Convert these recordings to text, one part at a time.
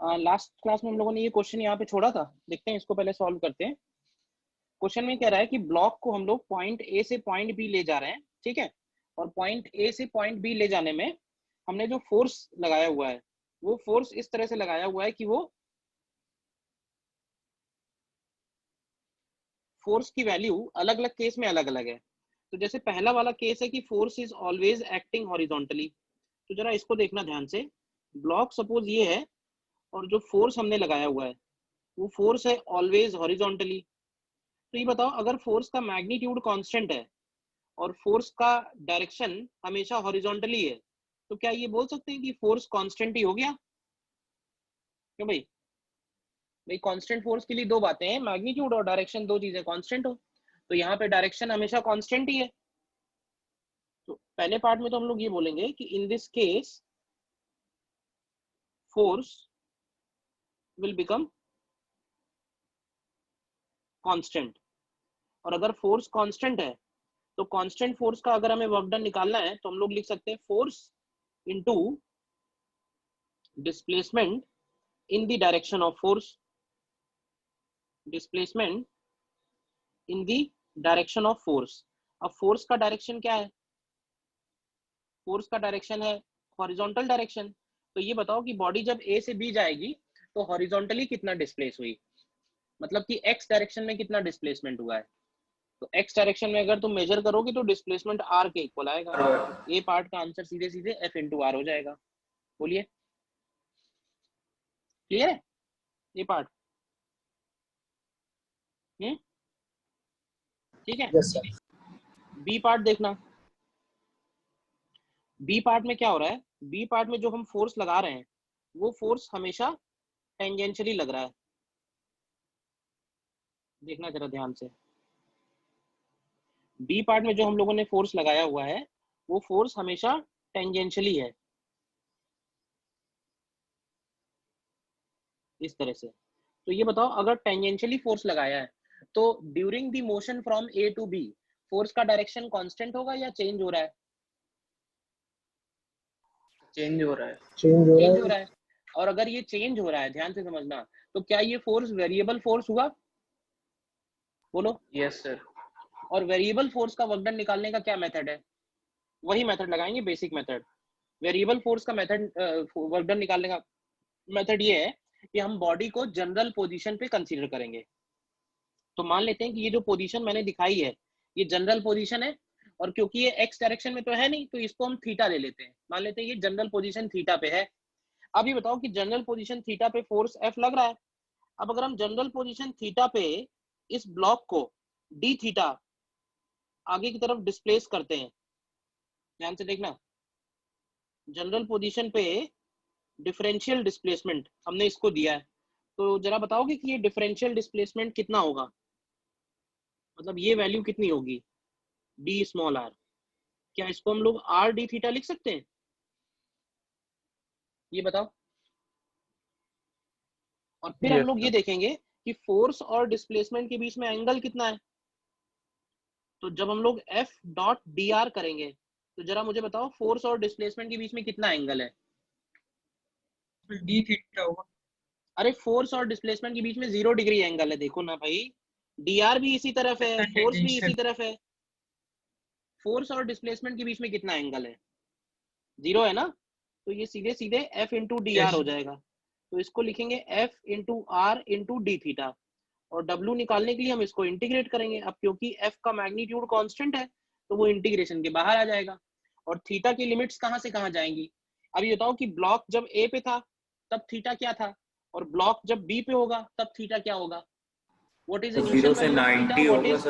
Last class में हम लोगों ने ये क्वेश्चन यहाँ पे छोड़ा था, देखते हैं इसको पहले सॉल्व करते हैं। क्वेश्चन में कह रहा है कि ब्लॉक को हम लोग पॉइंट ए से पॉइंट बी ले जा रहे हैं, ठीक है, और पॉइंट ए से पॉइंट बी ले जाने में हमने जो फोर्स लगाया हुआ है वो फोर्स इस तरह से लगाया हुआ है कि वो फोर्स की वैल्यू अलग अलग केस में अलग अलग है। तो जैसे पहला वाला केस है कि force is always acting horizontally, तो जरा इसको देखना ध्यान से। ब्लॉक सपोज ये है और जो फोर्स हमने लगाया हुआ है वो फोर्स है ऑलवेज हॉरिजॉन्टली। तो ये बताओ, अगर फोर्स का मैग्नीट्यूड कांस्टेंट है और फोर्स का डायरेक्शन हमेशा हॉरिजॉन्टली है, तो क्या ये बोल सकते हैं कि फोर्स कांस्टेंट ही हो गया? क्यों भाई? भाई कांस्टेंट फोर्स के लिए दो बातें हैं, मैग्नीट्यूड और डायरेक्शन, दो चीजें कांस्टेंट हो, तो यहाँ पे डायरेक्शन हमेशा कांस्टेंट ही है। तो पहले पार्ट में तो हम लोग ये बोलेंगे कि in this case force will become constant. और अगर फोर्स कांस्टेंट है तो कांस्टेंट फोर्स का अगर हमें वर्क डन निकालना है तो हम लोग लिख सकते हैं force into displacement in the direction of force, displacement in the direction of force. अब फोर्स का डायरेक्शन क्या है? फोर्स का डायरेक्शन है हॉरिजॉन्टल डायरेक्शन। तो ये बताओ कि बॉडी जब ए से बी जाएगी तो हॉरिजॉन्टली कितना डिस्प्लेस हुई, मतलब कि एक्स डायरेक्शन में कितना डिस्प्लेसमेंट हुआ है। तो एक्स डायरेक्शन में अगर तुम मेजर करोगे तो डिस्प्लेसमेंट आर के इक्वल आएगा। तो ए पार्ट का आंसर सीधे सीधे एफ इंटू आर हो जाएगा। बोलिए, क्लियर है ये पार्ट? ठीक है। Yes sir. बी पार्ट देखना, बी पार्ट में क्या हो रहा है? बी पार्ट में जो हम फोर्स लगा रहे हैं वो फोर्स हमेशा टेंजेंशियली लग रहा है। देखना जरा ध्यान से, बी पार्ट में जो हम लोगों ने फोर्स लगाया हुआ है वो फोर्स हमेशा टेंजेंशियली है, इस तरह से। तो ये बताओ, अगर टेंजेंशियली फोर्स लगाया है तो during the motion from A to B force का डायरेक्शन कांस्टेंट होगा या चेंज हो रहा है? चेंज हो रहा है। चेंज हो रहा है। और अगर ये चेंज हो रहा है, ध्यान से समझना, तो क्या ये फोर्स वेरिएबल फोर्स हुआ? बोलो। Yes sir. और वेरिएबल फोर्स का वर्क डन निकालने का क्या मेथड है? वही मेथड लगाएंगे, बेसिक मेथड। वेरिएबल फोर्स का मेथड, वर्क डन निकालने का मेथड ये है कि हम बॉडी को जनरल पोजीशन पे कंसीडर करेंगे। तो मान लेते हैं कि ये जो पोजीशन मैंने दिखाई है ये जनरल पोजीशन है, और क्योंकि ये एक्स डायरेक्शन में तो है नहीं तो इसको हम थीटा ले लेते हैं। मान लेते हैं ये जनरल पोजीशन थीटा पे है। अब ये बताओ कि जनरल पोजीशन थीटा पे फोर्स एफ लग रहा है। अब अगर हम जनरल पोजीशन थीटा पे इस ब्लॉक को डी थीटा आगे की तरफ डिस्प्लेस करते हैं, ध्यान से देखना, जनरल पोजीशन पे डिफरेंशियल डिस्प्लेसमेंट हमने इसको दिया है, तो जरा बताओगे कि ये डिफरेंशियल डिस्प्लेसमेंट कितना होगा, मतलब ये वैल्यू कितनी होगी डी स्मॉल आर? क्या इसको हम लोग आर डी थीटा लिख सकते हैं? ये बताओ। और फिर हम लोग ये देखेंगे कि फोर्स और डिस्प्लेसमेंट के बीच में एंगल कितना है। तो जब हम लोग एफ डॉट डी आर करेंगे तो जरा मुझे बताओ फोर्स और डिस्प्लेसमेंट के बीच में कितना एंगल है? डी थीटा होगा। अरे फोर्स और डिस्प्लेसमेंट के बीच में 0 डिग्री एंगल है, देखो ना भाई, डी आर भी इसी तरफ है, फोर्स भी इसी तरफ है, फोर्स और डिस्प्लेसमेंट के बीच में कितना एंगल है? 0 है ना। तो ये सीधे सीधे एफ इंटू डी आर हो जाएगा। तो इसको लिखेंगे F into R into D theta, और W निकालने के लिए हम इसको इंटीग्रेट करेंगे। अब क्योंकि F का मैग्नीट्यूड कांस्टेंट है तो वो इंटीग्रेशन के बाहर आ जाएगा। और थीटा की लिमिट्स कहां से कहां जाएंगी? अब ये बताओ कि ब्लॉक जब A पे था तब थीटा क्या था, और ब्लॉक जब B पे होगा तब थीटा क्या होगा? What is initial value of theta? What is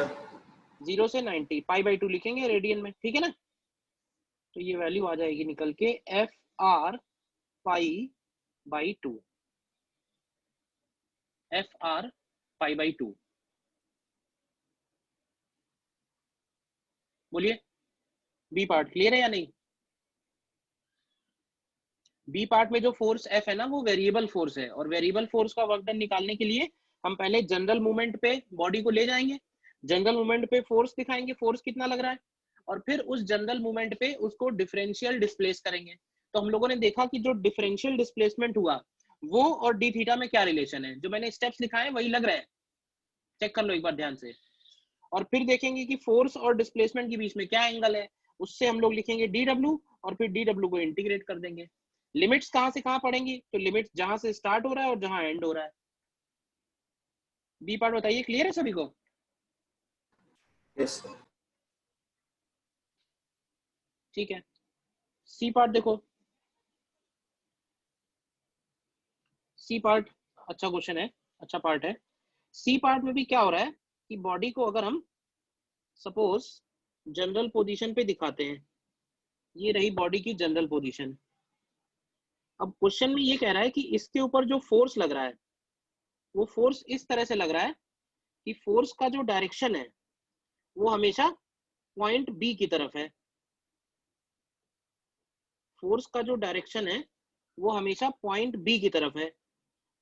0 से 90 पाई बाई 2 लिखेंगे रेडियन में, ठीक है ना। तो ये वैल्यू आ जाएगी निकल के F R pi by 2, F R pi by 2। बोलिए, बी पार्ट क्लियर है या नहीं? बी पार्ट में जो फोर्स एफ है ना वो वेरिएबल फोर्स है, और वेरिएबल फोर्स का वर्क डन निकालने के लिए हम पहले जनरल मूवमेंट पे बॉडी को ले जाएंगे, जनरल मूवमेंट पे फोर्स दिखाएंगे, फोर्स कितना लग रहा है, और फिर उस जनरल मूवमेंट पे उसको डिफरेंशियल डिस्प्लेस करेंगे। तो हम लोगों ने देखा कि जो डिफरेंशियल डिस्प्लेसमेंट हुआ वो और डी थीटा में क्या रिलेशन है, जो मैंने स्टेप्स लिखाए हैं वही लग रहे हैं, चेक कर लो एक बार ध्यान से। और फिर देखेंगे कि फोर्स और डिस्प्लेसमेंट के बीच में क्या एंगल है, उससे हम लोग लिखेंगे डी डब्ल्यू और फिर डी डब्ल्यू को इंटीग्रेट कर देंगे। लिमिट्स कहां से कहां पड़ेंगी, तो लिमिट्स जहां से स्टार्ट हो रहा है और जहां एंड हो रहा है। बी पार्ट बताइए, क्लियर है सभी को? Yes sir. ठीक है, सी पार्ट देखो। सी पार्ट अच्छा क्वेश्चन है, अच्छा पार्ट है। सी पार्ट में भी क्या हो रहा है कि बॉडी को अगर हम सपोज जनरल पोजीशन पे दिखाते हैं, ये रही बॉडी की जनरल पोजीशन। अब क्वेश्चन में ये कह रहा है कि इसके ऊपर जो फोर्स लग रहा है वो फोर्स इस तरह से लग रहा है कि फोर्स का जो डायरेक्शन है वो हमेशा पॉइंट बी की तरफ है। फोर्स का जो डायरेक्शन है वो हमेशा पॉइंट बी की तरफ है।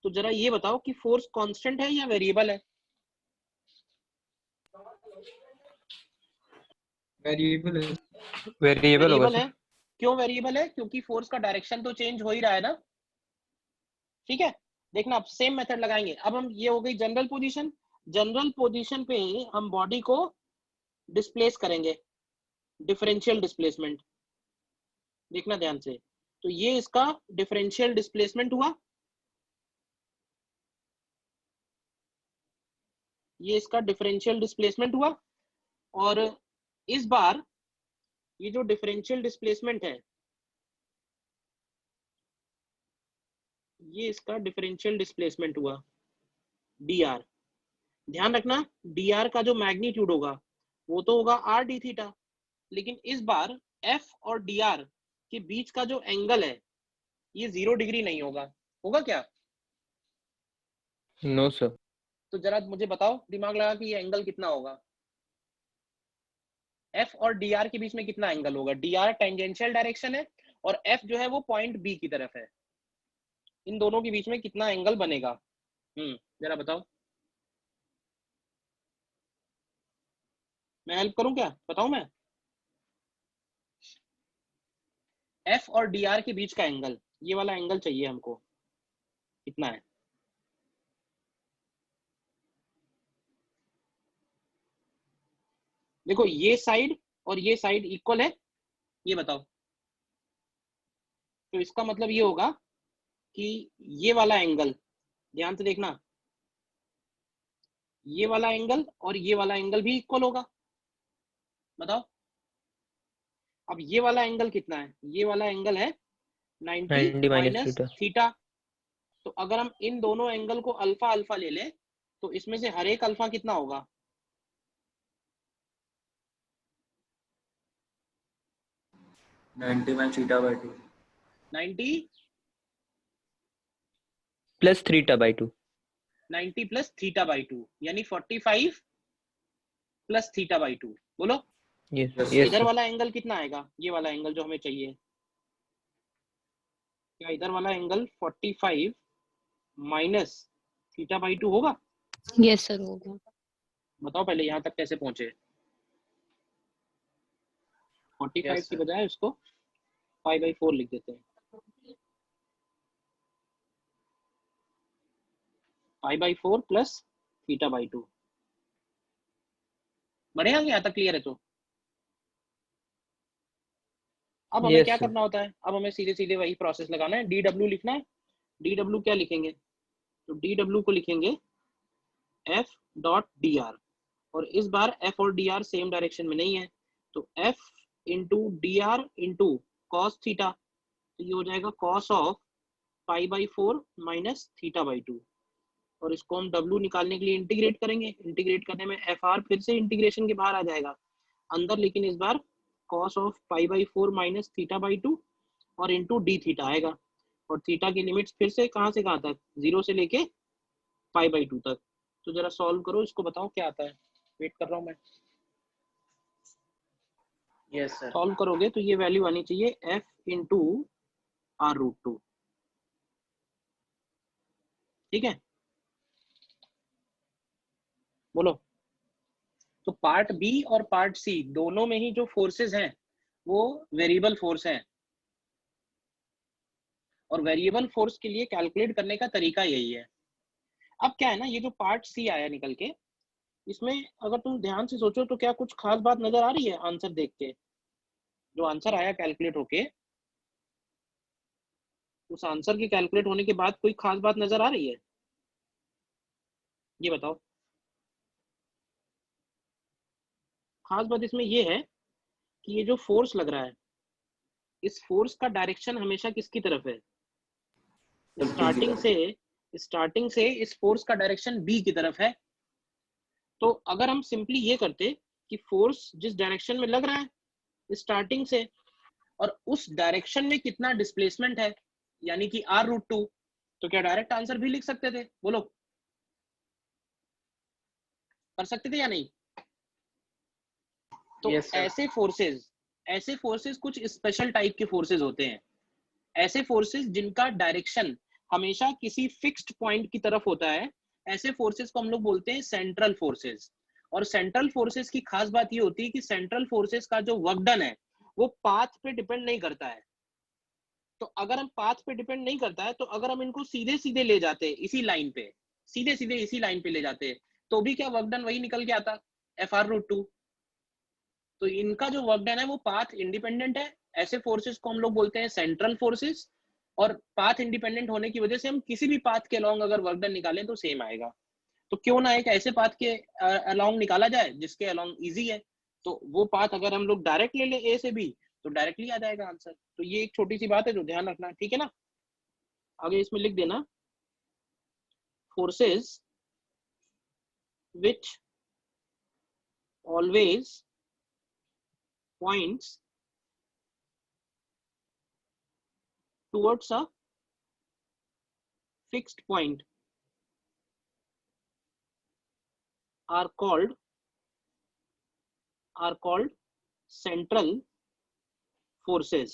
तो जरा ये बताओ कि फोर्स कांस्टेंट है या वेरिएबल है? वेरिएबल है। वेरिएबल होगा वेरिएबल सर। है। क्यों वेरिएबल है? क्योंकि फोर्स का डायरेक्शन तो चेंज हो ही रहा है ना। ठीक है, देखना अब सेम मेथड लगाएंगे। अब हम, ये हो गई जनरल पोजीशन, जनरल पोजीशन पे हम बॉडी को डिस्प्लेस करेंगे, डिफरेंशियल डिस्प्लेसमेंट। देखना ध्यान से, तो ये इसका डिफरेंशियल डिस्प्लेसमेंट हुआ, ये इसका डिफरेंशियल डिस्प्लेसमेंट हुआ। और इस बार ये जो डिफरेंशियल डिस्प्लेसमेंट है, ये इसका डिफरेंशियल डिस्प्लेसमेंट हुआ डी आर। ध्यान रखना, डी आर का जो मैग्नीट्यूड होगा वो तो होगा आर डी थीटा, लेकिन इस बार एफ और डी आर के बीच का जो एंगल है ये 0 डिग्री नहीं होगा। होगा क्या? No sir. तो जरा मुझे बताओ दिमाग लगा कि ये एंगल कितना होगा, एफ और डी आर के बीच में कितना एंगल होगा? डी आर टेंजेंशियल डायरेक्शन है और एफ जो है वो पॉइंट बी की तरफ है, इन दोनों के बीच में कितना एंगल बनेगा? जरा बताओ। मैं हेल्प करूं क्या, बताऊं मैं? एफ और डी आर के बीच का एंगल, ये वाला एंगल चाहिए हमको, कितना है? देखो ये साइड और ये साइड इक्वल है, ये बताओ। तो इसका मतलब ये होगा कि ये वाला एंगल, ध्यान से देखना, ये वाला एंगल और ये वाला एंगल भी इक्वल होगा। बताओ अब ये वाला एंगल कितना है? ये वाला एंगल है 90 90 माइनस माइनस थीटा। थीटा। तो अगर हम इन दोनों एंगल को अल्फा अल्फा ले लें तो इसमें से हर एक अल्फा कितना होगा? 90 minus theta by 2। 90 plus theta by 2। 90 plus theta by 2 यानी 45 प्लस थीटा बाई 2। बोलो यस Yes, यस इधर सर। वाला एंगल कितना आएगा? ये वाला एंगल जो हमें चाहिए, क्या इधर वाला एंगल 45 माइनस थीटा बाई 2 होगा? यस सर होगा। बताओ पहले यहाँ तक कैसे पहुंचे? 45 Yes, की sir. बजाय उसको 5/4 लिख देते हैं। 5/4 प्लस थीटा बाई 2 बढ़ेगा। यहाँ तक क्लियर है? तो अब हमें यस क्या सर। करना होता है, अब हमें सीधे सीधे वही प्रोसेस लगाना है, डी डब्ल्यू लिखना है। डी डब्ल्यू क्या लिखेंगे? तो डी डब्ल्यू को लिखेंगे एफ डॉट डी आर, और इस बार एफ और डी आर सेम डायरेक्शन में नहीं है, तो F into D R into cos theta, तो ये हो जाएगा cos of 5/4 minus theta by 2। और इसको हम डब्ल्यू निकालने के लिए इंटीग्रेट करेंगे, इंटीग्रेट करने में एफ आर फिर से इंटीग्रेशन के बाहर आ जाएगा अंदर, लेकिन इस बार cos of 5/4 minus theta by 2 और इंटू डी थीटा आएगा। और थीटा की लिमिट्स फिर से कहाँ से कहाँ तक? 0 से लेके 5/2 तक। तो जरा सॉल्व करो इसको, बताओ क्या आता है, वेट कर रहा हूँ मैं। Yes, sir. सॉल्व करोगे तो ये वैल्यू आनी चाहिए एफ इंटू आर रूट 2। ठीक है, बोलो। तो पार्ट बी और पार्ट सी दोनों में ही जो फोर्सेस हैं वो वेरिएबल फोर्स हैं, और वेरिएबल फोर्स के लिए कैलकुलेट करने का तरीका यही है। अब क्या है ना, ये जो पार्ट सी आया निकल के, इसमें अगर तुम ध्यान से सोचो तो क्या कुछ खास बात नजर आ रही है आंसर देख के? जो आंसर आया कैलकुलेट होके, उस आंसर के कैलकुलेट होने के बाद कोई खास बात नजर आ रही है? ये बताओ। खास बात इसमें ये है कि ये जो फोर्स लग रहा है, इस फोर्स का डायरेक्शन हमेशा किसकी तरफ है? स्टार्टिंग से इस फोर्स का डायरेक्शन बी की तरफ है। तो अगर हम सिंपली ये करते कि फोर्स जिस डायरेक्शन में लग रहा है स्टार्टिंग से, और उस डायरेक्शन में कितना डिस्प्लेसमेंट है, यानी कि r√2, तो क्या डायरेक्ट आंसर भी लिख सकते थे? बोलो, कर सकते थे या नहीं? तो Yes, sir. ऐसे फोर्सेस कुछ स्पेशल टाइप के फोर्सेस होते हैं। ऐसे फोर्सेस जिनका डायरेक्शन हमेशा किसी फिक्स्ड पॉइंट की तरफ होता है, ऐसे फोर्सेस को हम लोग बोलते हैं सेंट्रल फोर्सेस। और सेंट्रल फोर्सेस की खास बात ये होती है कि सेंट्रल फोर्सेस का जो वर्क डन है वो पाथ पे डिपेंड नहीं करता है। तो अगर हम पाथ पे डिपेंड नहीं करता है, तो अगर हम इनको सीधे सीधे ले जाते इसी लाइन पे, सीधे सीधे इसी लाइन पे ले जाते, तो भी क्या वर्क डन वही निकल के आता, FR√2। तो इनका जो वर्क डन है वो पाथ इंडिपेंडेंट है। ऐसे फोर्सेस को हम लोग बोलते हैं सेंट्रल फोर्सेस। और पाथ इंडिपेंडेंट होने की वजह से हम किसी भी पाथ के अलोंग अगर वर्क डन निकालें तो सेम आएगा। तो क्यों ना एक ऐसे पाथ के अलोंग निकाला जाए जिसके अलोंग इजी है। तो वो पाथ अगर हम लोग डायरेक्ट ले लें ए से बी, तो डायरेक्टली आ जाएगा आंसर। तो ये एक छोटी सी बात है जो ध्यान रखना, ठीक है ना? आगे इसमें लिख देना, forces which always points towards a fixed point are called central forces।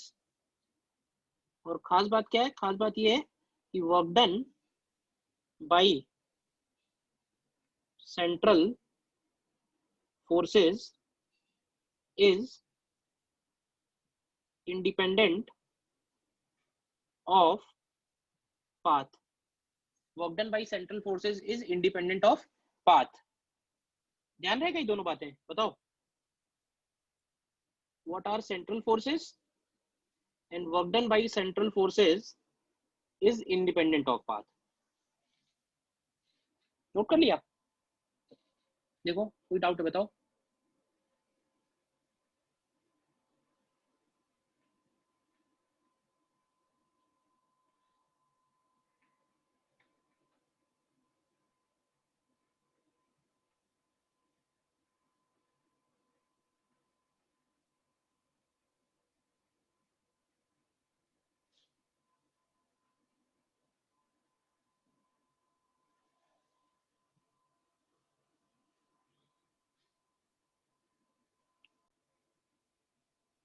और खास बात क्या है? खास बात ये है कि work done by central forces is independent of path। Work done by central forces is independent of path. ध्यान रहेगा ये दोनों बातें? बताओ, what are central forces and work done by central forces is independent of path. Note कर लिया? देखो, कोई डाउट है बताओ।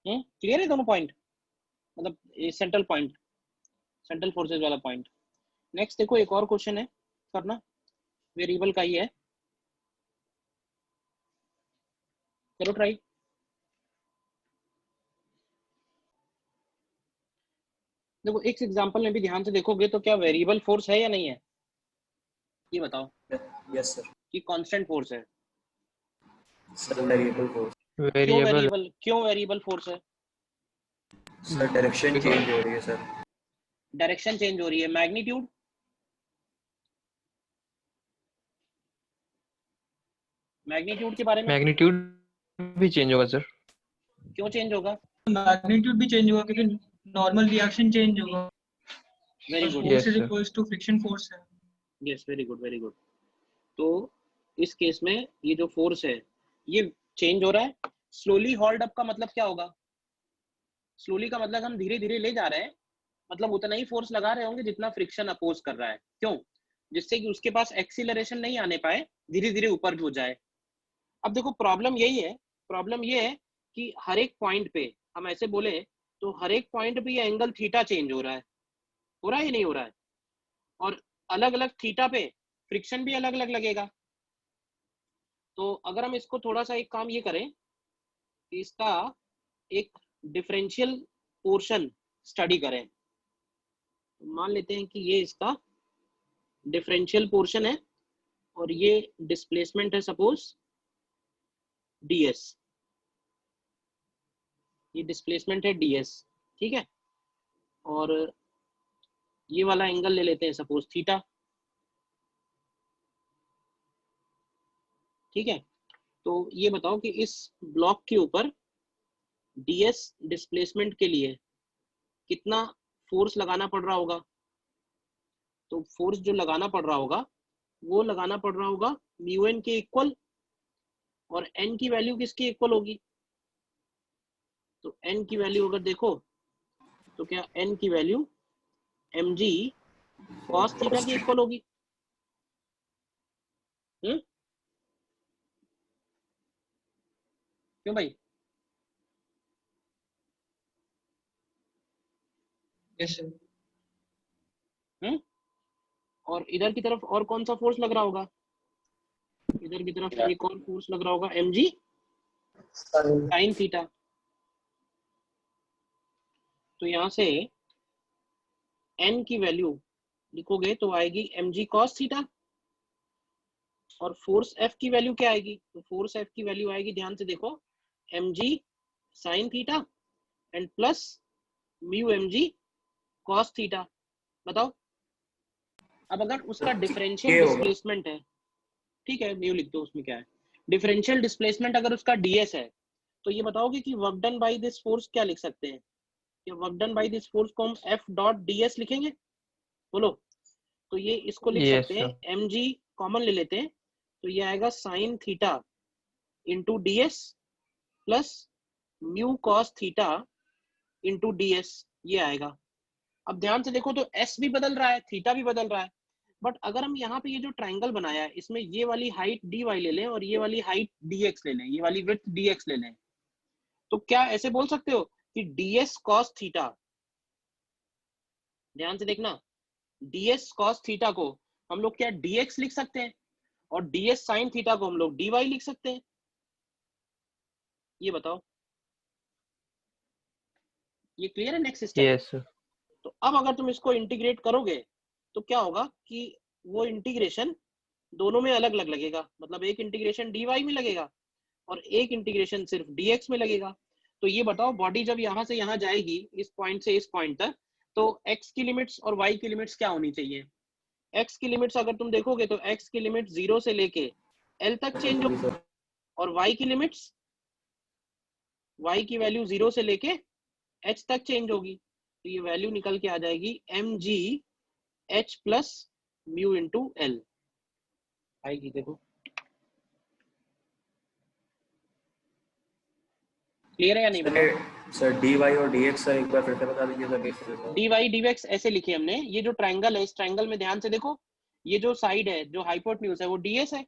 क्लियर है दोनों पॉइंट? मतलब सेंट्रल पॉइंट, सेंट्रल फोर्सेस वाला पॉइंट। नेक्स्ट देखो, एक और क्वेश्चन है करना, वेरिएबल का ही है, करो ट्राई। देखो, एक एग्जांपल में भी ध्यान से देखोगे तो क्या वेरिएबल फोर्स है या नहीं है? ये बताओ। Yes, sir. कि कांस्टेंट फोर्स है? Sir, variable force. क्यों वेरिएबल फोर्स है? Sir, direction change हो रही है sir. डायरेक्शन चेंज हो रही है। मैग्नीट्यूड? मैग्नीट्यूड के बारे में मैग्नीट्यूड भी चेंज होगा सर। क्यों चेंज होगा? मैग्नीट्यूड भी चेंज होगा क्योंकि नॉर्मल रिएक्शन चेंज होगा। Very good. Force is equals to friction force है। Yes, very good, very good. तो इस केस में ये जो फोर्स है ये चेंज हो रहा है। स्लोली हॉल्ड अप का मतलब क्या होगा? स्लोली का मतलब हम धीरे धीरे ले जा रहे हैं, मतलब उतना ही फोर्स लगा रहे होंगे जितना फ्रिक्शन अपोज कर रहा है। क्यों? जिससे कि उसके पास एक्सीलरेशन नहीं आने पाए, धीरे धीरे ऊपर हो जाए। अब देखो, प्रॉब्लम ये है कि हर एक पॉइंट पे हम ऐसे बोले तो हर एक पॉइंट पे ये एंगल थीटा चेंज हो रहा है या नहीं हो रहा है? और अलग अलग थीटा पे फ्रिक्शन भी अलग अलग लगेगा। तो अगर हम इसको थोड़ा सा एक काम ये करें कि इसका एक डिफरेंशियल पोर्शन स्टडी करें, मान लेते हैं कि ये इसका डिफरेंशियल पोर्शन है और ये डिस्प्लेसमेंट है सपोज ds, ये डिस्प्लेसमेंट है ds, ठीक है। और ये वाला एंगल ले लेते हैं सपोज थीटा, ठीक है। तो ये बताओ कि इस ब्लॉक के ऊपर ds डिस्प्लेसमेंट के लिए कितना फोर्स लगाना पड़ रहा होगा। तो फोर्स जो लगाना पड़ रहा होगा वो लगाना पड़ रहा होगा म्यू एन के इक्वल, और n की वैल्यू किसके इक्वल होगी। तो n की वैल्यू अगर देखो तो क्या n की वैल्यू mg cos थीटा के इक्वल होगी। क्यों भाई? Yes sir. और इधर की तरफ और कौन सा फोर्स लग रहा होगा, इधर की तरफ एक और फोर्स लग रहा होगा mg sin थीटा। तो यहाँ से n की वैल्यू लिखोगे तो आएगी mg cos थीटा, और फोर्स F की वैल्यू क्या आएगी। तो फोर्स F की वैल्यू आएगी, ध्यान से देखो, mg sin theta and plus mu mg cos theta. बताओ अब अगर उसका डिफरेंशियल डिस्प्लेसमेंट है, ठीक है, म्यू लिख दो, उसमें क्या है, डिफरेंशियल डिस्प्लेसमेंट अगर उसका ds है, तो ये बताओगे कि work done by this force क्या लिख सकते हैं। ये work done by this force को हम F डॉट ds लिखेंगे, बोलो। तो ये इसको लिख Yes, सकते हैं, mg कॉमन ले लेते हैं, तो ये आएगा sine theta into ds plus mu cos theta into ds, ये आएगा। अब ध्यान से देखो तो s भी बदल रहा है, थीटा भी बदल रहा है, बट अगर हम यहाँ पे ये जो ट्रायंगल बनाया है इसमें ये वाली हाइट dy ले लें और ये वाली हाइट dx ले लें, ये वाली विड्थ dx ले लें, तो क्या ऐसे बोल सकते हो कि ds cos थीटा, ध्यान से देखना, ds cos थीटा को हम लोग क्या dx लिख सकते हैं, और ds sin थीटा को हम लोग dy लिख सकते हैं। ये बताओ, ये क्लियर है नेक्स्ट स्टेप। yes, sir. तो अब अगर तुम इसको इंटीग्रेट करोगे तो क्या होगा कि वो इंटीग्रेशन दोनों में अलग अलग लगेगा, मतलब एक इंटीग्रेशन dy में लगेगा और एक इंटीग्रेशन सिर्फ dx में लगेगा। तो ये बताओ बॉडी जब यहाँ से यहाँ जाएगी, इस पॉइंट से इस पॉइंट तक, तो x की लिमिट्स और y की लिमिट्स क्या होनी चाहिए। x की लिमिट्स अगर तुम देखोगे तो x की लिमिट 0 से लेके l तक चेंज होगी, और y की लिमिट्स, y की वैल्यू 0 से लेके h तक चेंज होगी। तो ये वैल्यू निकल के आ जाएगी mg h plus mu into l आएगी। देखो क्लियर है या नहीं बताओ। सर dy और dx सर एक बार फिर से बता दीजिए सर कैसे होगा। dy dx ऐसे लिखे हमने, ये जो ट्रायंगल है इस ट्रायंगल में ध्यान से देखो, ये जो साइड है जो हाइपोटेन्यूज है वो ds है,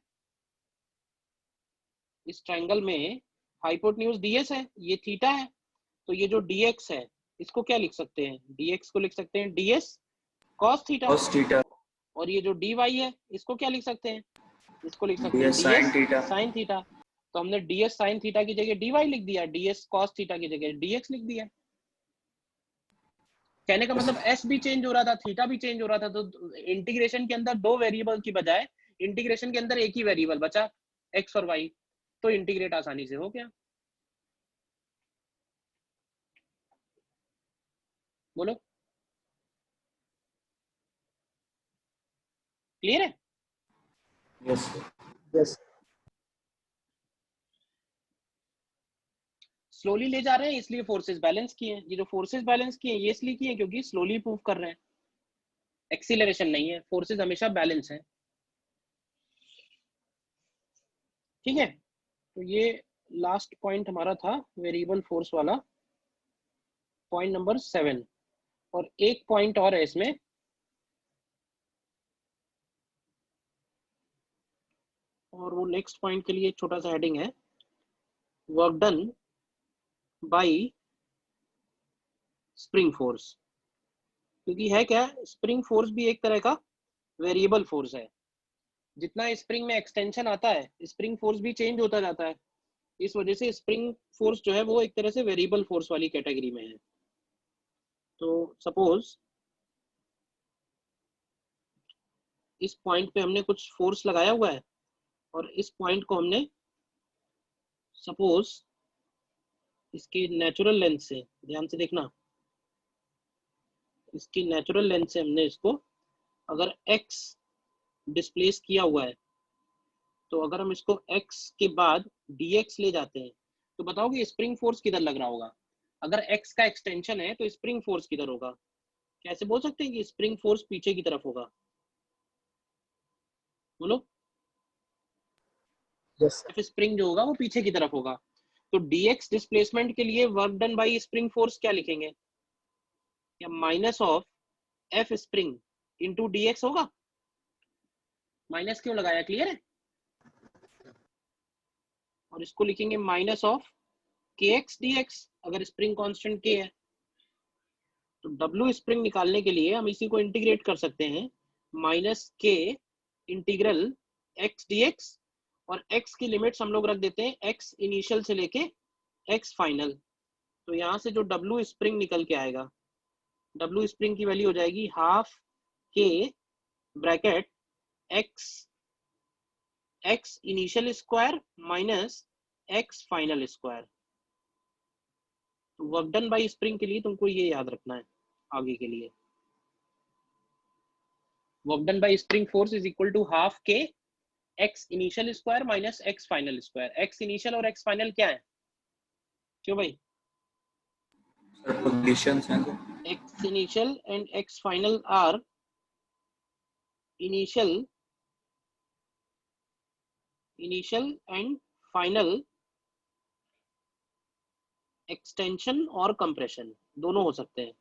इस ट्रायंगल में हाइपोटेन्यूज ds है, ये थीटा है। तो ये जो dx है इसको क्या लिख सकते हैं, dx को लिख सकते हैं ds cos थीटा, और ये जो dy है इसको क्या लिख सकते हैं, इसको लिख सकते हैं ds sin थीटा। तो हमने ds sin थीटा की जगह dy लिख दिया, ds cos थीटा की जगह dx लिख दिया। कहने का मतलब s भी चेंज हो रहा था, थीटा भी चेंज हो रहा था, तो इंटीग्रेशन के अंदर दो वेरिएबल की बजाय इंटीग्रेशन के अंदर एक ही वेरिएबल बचा, x और y, तो इंटीग्रेट आसानी से हो गया। बोलो क्लियर है। यस यस स्लोली ले जा रहे हैं इसलिए फोर्सेस बैलेंस किए हैं, ये जो फोर्सेस बैलेंस किए हैं ये इसलिए किए क्योंकि स्लोली मूव कर रहे हैं, एक्सीलरेशन नहीं है, फोर्सेस हमेशा बैलेंस है, ठीक है। तो ये लास्ट पॉइंट हमारा था वेरिएबल फोर्स वाला, पॉइंट नंबर 7। और एक पॉइंट और है इसमें, और वो नेक्स्ट पॉइंट के लिए एक छोटा सा हेडिंग है, work done by spring force. क्योंकि है क्या, स्प्रिंग फोर्स भी एक तरह का वेरिएबल फोर्स है, जितना स्प्रिंग में एक्सटेंशन आता है स्प्रिंग फोर्स भी चेंज होता जाता है, इस वजह से स्प्रिंग फोर्स जो है वो एक तरह से वेरिएबल फोर्स वाली कैटेगरी में है। तो सपोज इस पॉइंट पे हमने कुछ फोर्स लगाया हुआ है और इस पॉइंट को हमने सपोज इसकी नेचुरल लेंथ से, ध्यान से देखना, इसकी नेचुरल लेंथ से हमने इसको अगर x डिस्प्लेस किया हुआ है, तो अगर हम इसको x के बाद dx ले जाते हैं तो बताओ कि स्प्रिंग फोर्स किधर लग रहा होगा। अगर x का एक्सटेंशन है तो स्प्रिंग फोर्स किधर होगा? कैसे बोल सकते हैं कि स्प्रिंग फोर्स पीछे की तरफ होगा? बोलो। यस F स्प्रिंग जो होगा वो पीछे की तरफ होगा। तो dx डिस्प्लेसमेंट के लिए work done by spring force क्या लिखेंगे? या minus of F spring into dx होगा? माइनस क्यों लगाया, क्लियर है? और इसको लिखेंगे माइनस ऑफ kx dx अगर स्प्रिंग कांस्टेंट k है। तो W स्प्रिंग निकालने के लिए हम इसी को इंटीग्रेट कर सकते हैं, minus k integral x dx, और x की लिमिट्स हम लोग रख देते हैं x इनिशियल से लेके x फाइनल। तो यहाँ से जो W स्प्रिंग निकल के आएगा, W स्प्रिंग की वैल्यू हो जाएगी half k bracket x initial square minus x final square. तो वर्क डन बाय स्प्रिंग के लिए तुमको ये याद रखना है आगे के लिए। Work done by spring force is equal to half k x initial square minus x final square. x initial और x फाइनल क्या है? क्यों भाई? सर पोजीशंस हैं तो x initial and x final are initial and final extension और compression दोनों हो सकते हैं,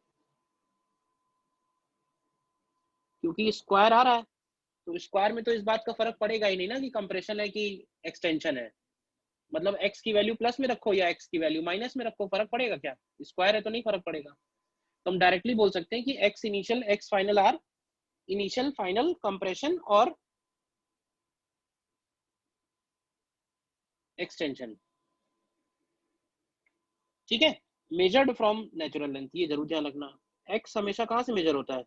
क्योंकि स्क्वायर आ रहा है तो स्क्वायर में तो इस बात का फर्क पड़ेगा ही नहीं ना कि कंप्रेशन है कि एक्सटेंशन है। मतलब x की वैल्यू प्लस में रखो या x की वैल्यू माइनस में रखो, फर्क पड़ेगा क्या? स्क्वायर है तो नहीं फर्क पड़ेगा। तो हम डायरेक्टली बोल सकते हैं कि x initial x final are initial final compression और एक्सटेंशन। ठीक है, मेजर्ड फ्रॉम नेचुरल लेंथ, ये जरूर ध्यान रखना। x हमेशा कहां से मेजर होता है?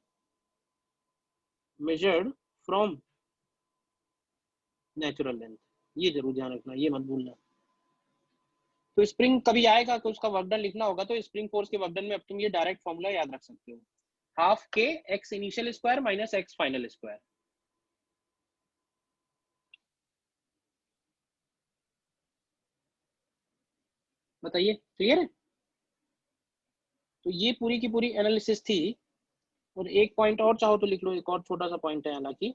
मेजर्ड फ्रॉम नेचुरल लेंथ, ये जरूर ध्यान रखना, ये मत भूलना। तो स्प्रिंग कभी आएगा तो उसका वर्क डन लिखना होगा, तो स्प्रिंग फोर्स के वर्क डन में अब तुम ये डायरेक्ट फॉर्मूला याद रख सकते हो, हाफ के x initial square minus x final square. बताइए, क्लियर है? तो ये पूरी की पूरी एनालिसिस थी। और एक पॉइंट और चाहो तो लिख लो, एक और छोटा सा पॉइंट है हालांकि।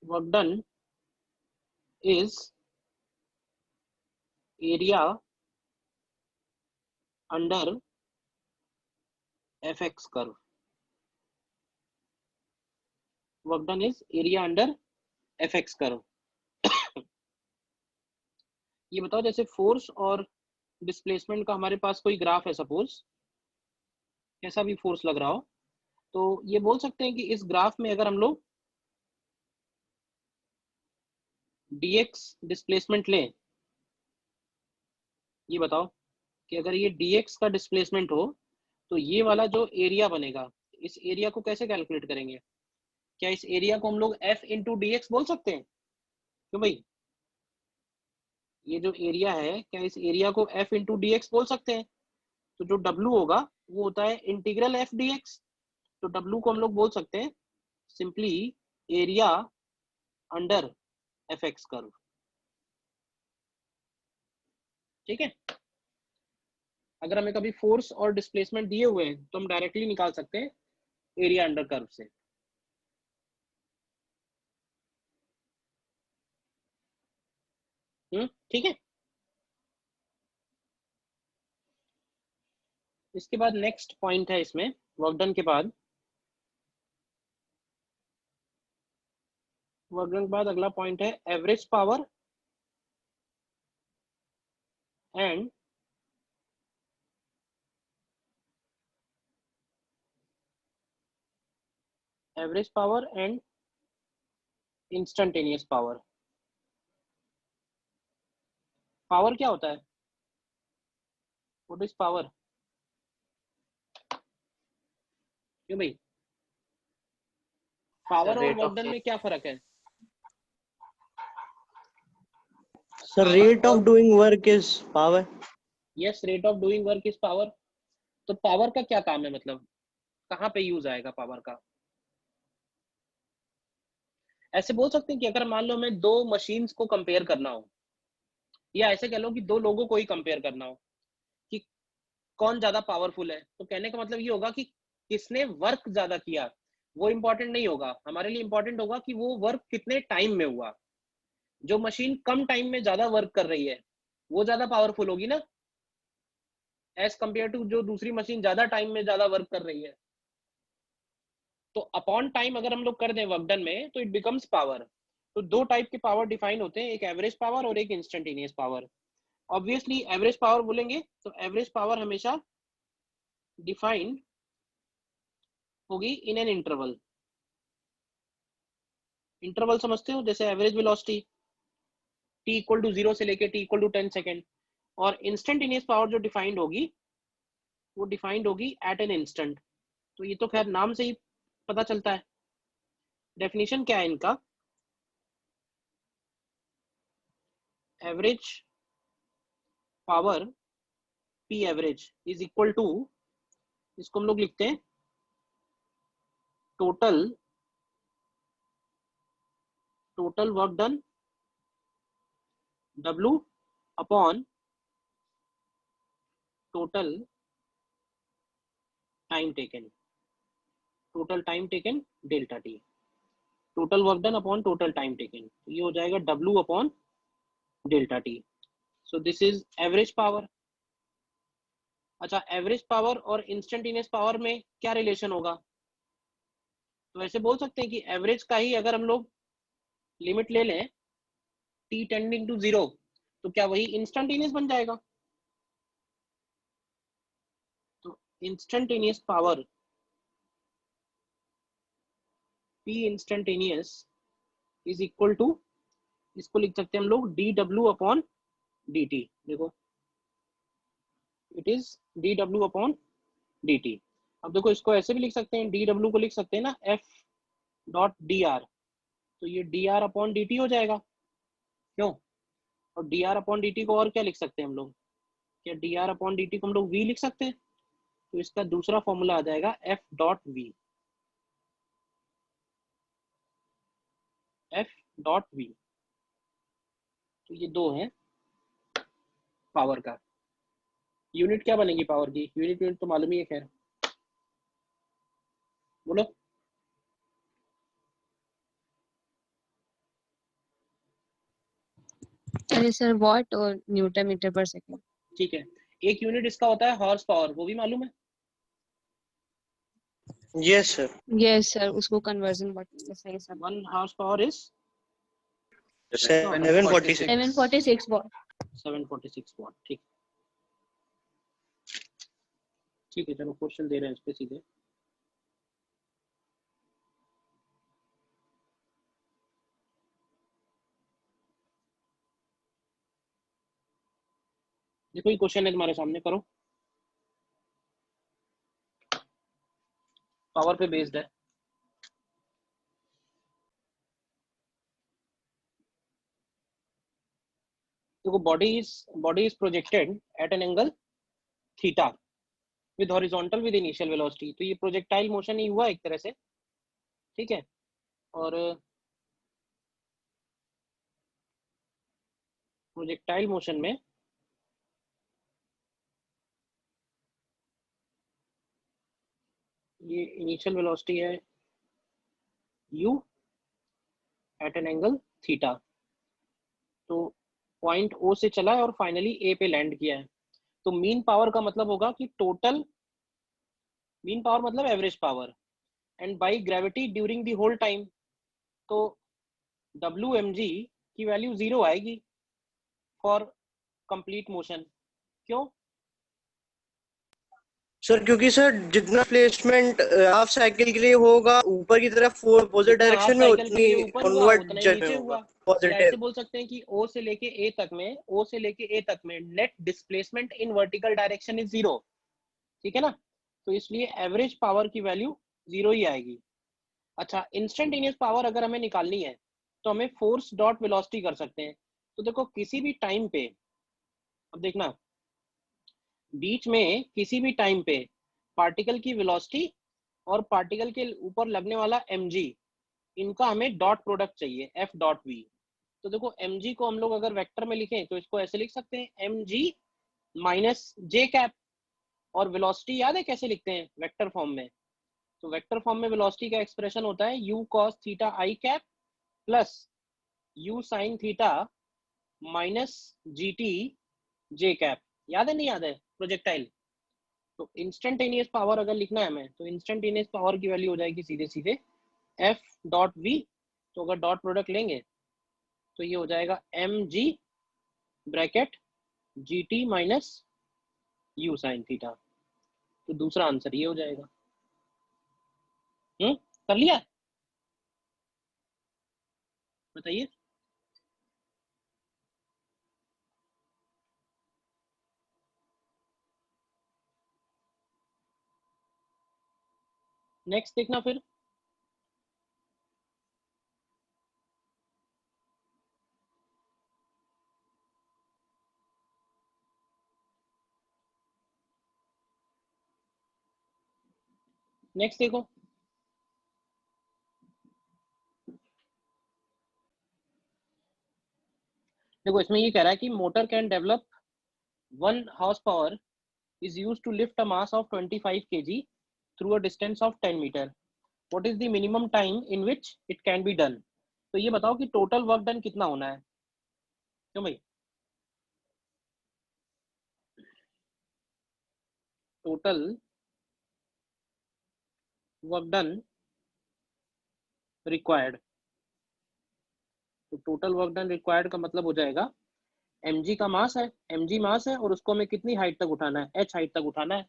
Work done is area under fx curve. Work done is area under fx curve. ये बताओ, जैसे फोर्स और डिस्प्लेसमेंट का हमारे पास कोई ग्राफ है, सपोज कैसा भी फोर्स लग रहा हो, तो ये बोल सकते हैं कि इस ग्राफ में अगर हम लोग dx डिस्प्लेसमेंट लें, ये बताओ कि अगर ये dx का डिस्प्लेसमेंट हो तो ये वाला जो एरिया बनेगा, इस एरिया को कैसे कैलकुलेट करेंगे? क्या इस एरिया को हम लोग f इंटू डी एक्स बोल सकते हैं? क्यों भाई, ये जो एरिया है क्या इस एरिया को f इंटू डी एक्स बोल सकते हैं? तो जो w होगा वो होता है इंटीग्रल f dx। तो w को हम लोग बोल सकते हैं simply area under fx curve. ठीक है, अगर हमें कभी फोर्स और डिस्प्लेसमेंट दिए हुए हैं तो हम डायरेक्टली निकाल सकते हैं एरिया अंडर कर्व से। ठीक है। इसके बाद नेक्स्ट पॉइंट है इसमें, वर्क डन के बाद, वर्क डन के बाद अगला पॉइंट है average power and instantaneous power. Power क्या होता है? What is power? क्यों भाई, पावर और वर्क डन में क्या फर्क है? Sir, rate of doing work is power. Yes, rate of doing work is power. तो पावर का क्या काम है, मतलब कहाँ पे यूज आएगा पावर का? ऐसे बोल सकते हैं कि अगर मान लो हमें दो मशीन्स को कंपेयर करना हो, या ऐसे कह लो कि दो लोगों को ही कंपेयर करना हो कि कौन ज्यादा पावरफुल है, तो कहने का मतलब ये होगा कि किसने वर्क ज्यादा किया, वो इंपॉर्टेंट नहीं होगा। हमारे लिए इंपॉर्टेंट होगा कि वो वर्क कितने टाइम में हुआ। जो मशीन कम टाइम में ज्यादा वर्क कर रही है वो ज्यादा पावरफुल होगी ना, एज कंपेयर टू जो दूसरी मशीन ज्यादा टाइम में ज्यादा वर्क कर रही है। तो अपॉन टाइम अगर हम लोग कर दें वर्क डन में तो इट बिकम्स पावर। तो दो टाइप के पावर डिफाइन होते हैं, एक एवरेज पावर और एक instantaneous power. Obviously average power बोलेंगे तो एवरेज पावर हमेशा डिफाइंड होगी इन एन इंटरवल। इंटरवल समझते हो, जैसे average velocity t equal to 0 से लेके t इक्वल टू 10 सेकेंड। और इंस्टेंटेनियस पावर जो डिफाइंड होगी वो डिफाइंड होगी एट एन इंस्टेंट। तो ये तो खैर नाम से ही पता चलता है। डेफिनेशन क्या है इनका? Average power p average is equal to, इसको हम लोग लिखते हैं total work done W upon total time taken, total time taken delta t। Total work done upon total time taken, ये हो जाएगा W upon delta t। So this is average power. अच्छा, average power और instantaneous power में क्या relation होगा? तो ऐसे बोल सकते हैं कि एवरेज का ही अगर हम लोग लिमिट ले लें t टेंडिंग टू 0, तो क्या वही इंस्टेंटेनियस बन जाएगा? तो instantaneous power p instantaneous is equal to, इसको लिख सकते हैं हम लोग dw अपॉन dt। देखो it is dw upon dt। अब देखो इसको ऐसे भी लिख सकते हैं, dw को लिख सकते हैं ना f डॉट dr, तो ये dr अपॉन dt हो जाएगा। क्यों? और dr अपॉन dt को और क्या लिख सकते हैं हम लोग? क्या dr अपॉन dt को हम लोग v लिख सकते हैं? तो इसका दूसरा फॉर्मूला आ जाएगा f dot v, f dot v। तो ये दो हैं पावर का। यूनिट क्या बनेगी पावर की? यूनिट तो मालूम ही है, खैर बोलो। अरे सर, वॉट और न्यूटन मीटर पर सेकंड। ठीक है, एक यूनिट इसका होता है हॉर्स पावर, वो भी मालूम है? Yes, sir. यस सर, उसको कन्वर्जन वॉट सही sir. 1 horse power is 746. 746 what. 746 वाट। ठीक ठीक है, चलो क्वेश्चन दे रहे हैं इस पे सीधे। देखो ये क्वेश्चन है तुम्हारे सामने, करो। पावर पे बेस्ड है। देखो body is projected at an angle theta with horizontal with initial velocity. तो ये प्रोजेक्टाइल मोशन ही हुआ एक तरह से, ठीक है। और प्रोजेक्टाइल मोशन में ये इनिशियल वेलोसिटी है u at an angle theta. तो पॉइंट O से चला है और फाइनली A पे लैंड किया है। तो मीन पावर का मतलब होगा कि टोटल, मीन पावर मतलब average power, and by gravity during the whole time. तो WmG की वैल्यू 0 आएगी फॉर कंप्लीट मोशन। क्यों? सर क्योंकि सर जितना प्लेसमेंट हाफ साइकिल के लिए होगा ऊपर की तरफ अपोजिट जितना हाफ डायरेक्शन में, साइकिल के उतनी लिए ऊपर हुआ ऑनवर्ड उतना ही जर्नी नीचे होगा। हुआ। तो पॉजिटिव। ऐसे बोल सकते हैं कि O से लेके A तक में net displacement in vertical direction is 0, ठीक है ना। तो इसलिए एवरेज पावर की वैल्यू 0 ही आएगी। अच्छा, इंस्टेंटेनियस पावर अगर हमें निकालनी है तो हमें फोर्स डॉट वेलोसिटी कर सकते हैं। तो देखो किसी भी टाइम पे, अब देखना, बीच में किसी भी टाइम पे पार्टिकल की वेलोसिटी और पार्टिकल के ऊपर लगने वाला mg, इनका हमें डॉट प्रोडक्ट चाहिए f डॉट v। तो देखो mg को हम लोग अगर वेक्टर में लिखें तो इसको ऐसे लिख सकते हैं mg माइनस j कैप, और वेलोसिटी याद है कैसे लिखते हैं वेक्टर फॉर्म में। तो वेक्टर फॉर्म में वेलोसिटी का एक्सप्रेशन होता है u cos theta i cap plus u sin theta minus gt j cap. याद है नहीं याद है प्रोजेक्टाइल। तो इंस्टेंटेनियस पावर अगर लिखना है हमें तो इंस्टेंटेनियस पावर की वैल्यू हो जाएगी सीधे सीधे f डॉट v। तो अगर डॉट प्रोडक्ट लेंगे तो ये हो जाएगा mg bracket gt minus u sin theta. तो दूसरा आंसर ये हो जाएगा। कर लिया, बताइए। नेक्स्ट देखना फिर। नेक्स्ट देखो, देखो इसमें ये कह रहा है कि motor can develop 1 horse power is used to lift a mass of 25 kg through a distance of 10 meter. What is the minimum time in which it can be done? तो ये बताओ कि टोटल वर्क डन कितना होना है। क्यों भाई, total work done required. तो टोटल वर्क डन रिक्वायर्ड का मतलब हो जाएगा mg का मास है, mg मास है और उसको हमें कितनी हाइट तक उठाना है, h हाइट तक उठाना है।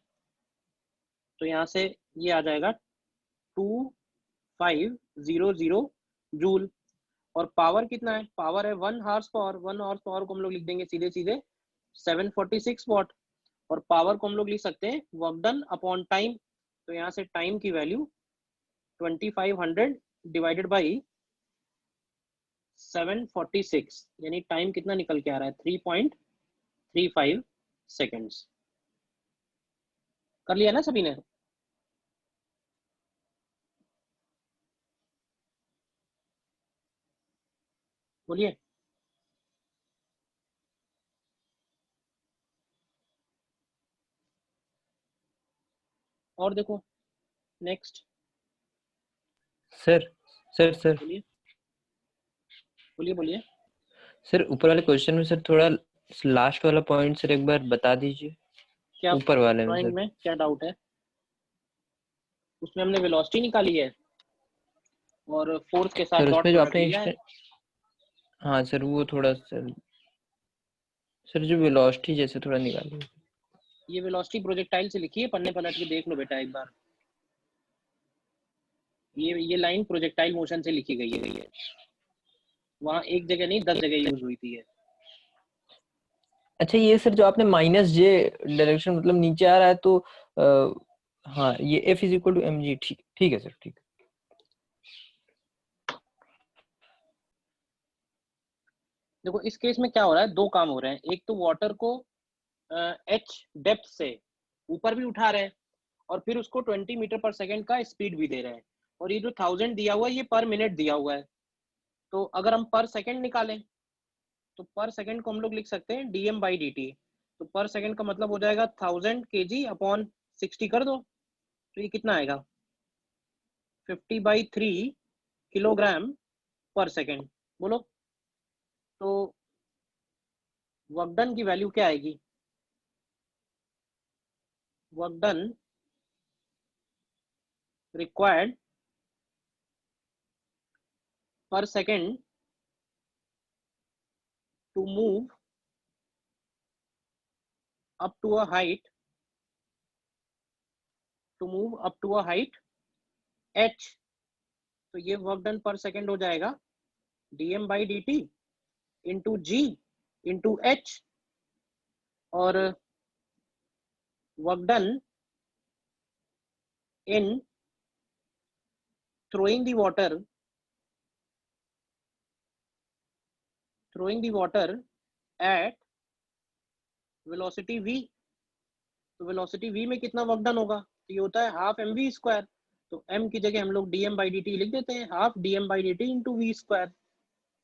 तो यहाँ से ये आ जाएगा 2500 जूल। और पावर कितना है, पावर है 1 हॉर्स पावर। 1 हॉर्स पावर को हम लोग लिख देंगे सीधे सीधे 746 वॉट। और पावर को हम लोग लिख सकते हैं वर्क डन अपॉन टाइम। तो यहाँ से टाइम की वैल्यू 2500 डिवाइडेड बाई 746, यानी टाइम कितना निकल के आ रहा है 3.35 सेकेंड्स। कर लिया ना सभी ने। बोलिए। और देखो नेक्स्ट। सर सर सर बोलिए बोलिए बोलिए। सर ऊपर वाले क्वेश्चन में सर थोड़ा लास्ट वाला पॉइंट सर एक बार बता दीजिए। क्या ऊपर वाले में पॉइंट सर, में क्या डाउट है? उसमें हमने वेलोसिटी निकाली है और फोर्स के साथ सर डॉट उसमें जो प्रोडक्ट आपने लिया है। हाँ सर वो थोड़ा सर जो वेलोसिटी जैसे थोड़ा निकालिए। ये वेलोसिटी प्रोजेक्टाइल से लिखी है, पन्ने पलट के देख लो बेटा एक बार। ये लाइन प्रोजेक्टाइल मोशन से लिखी गई है, वहां एक जगह नहीं 10 जगह यूज हुई थी। अच्छा ये सर जो आपने माइनस जे डायरेक्शन मतलब नीचे आ रहा है तो हाँ ये F is equal to m g. ठीक ठीक है सर, ठीक। देखो इस केस में क्या हो रहा है, दो काम हो रहे हैं। एक तो वाटर को h डेप्थ से ऊपर भी उठा रहे हैं और फिर उसको 20 मीटर पर सेकंड का स्पीड भी दे रहे हैं। और ये जो 1000 दिया हुआ है ये पर मिनट दिया हुआ है। तो अगर हम पर सेकंड निकालें तो पर सेकंड को हम लोग लिख सकते हैं dm बाई dt। तो पर सेकंड का मतलब हो जाएगा 1000 kg अपॉन 60 कर दो, तो ये कितना आएगा 50/3 किलोग्राम पर सेकंड। बोलो तो वर्क डन की वैल्यू क्या आएगी? Work done required per second to move up to a height h। तो ये वर्क डन पर सेकंड हो जाएगा dm by dt into g into h, और work done in throwing the water at velocity v। तो velocity v में कितना work done होगा, तो ये होता है हाफ एम वी स्क्वायर। तो m की जगह हम लोग dm बाई dt लिख देते हैं, half dm by dt into v squared.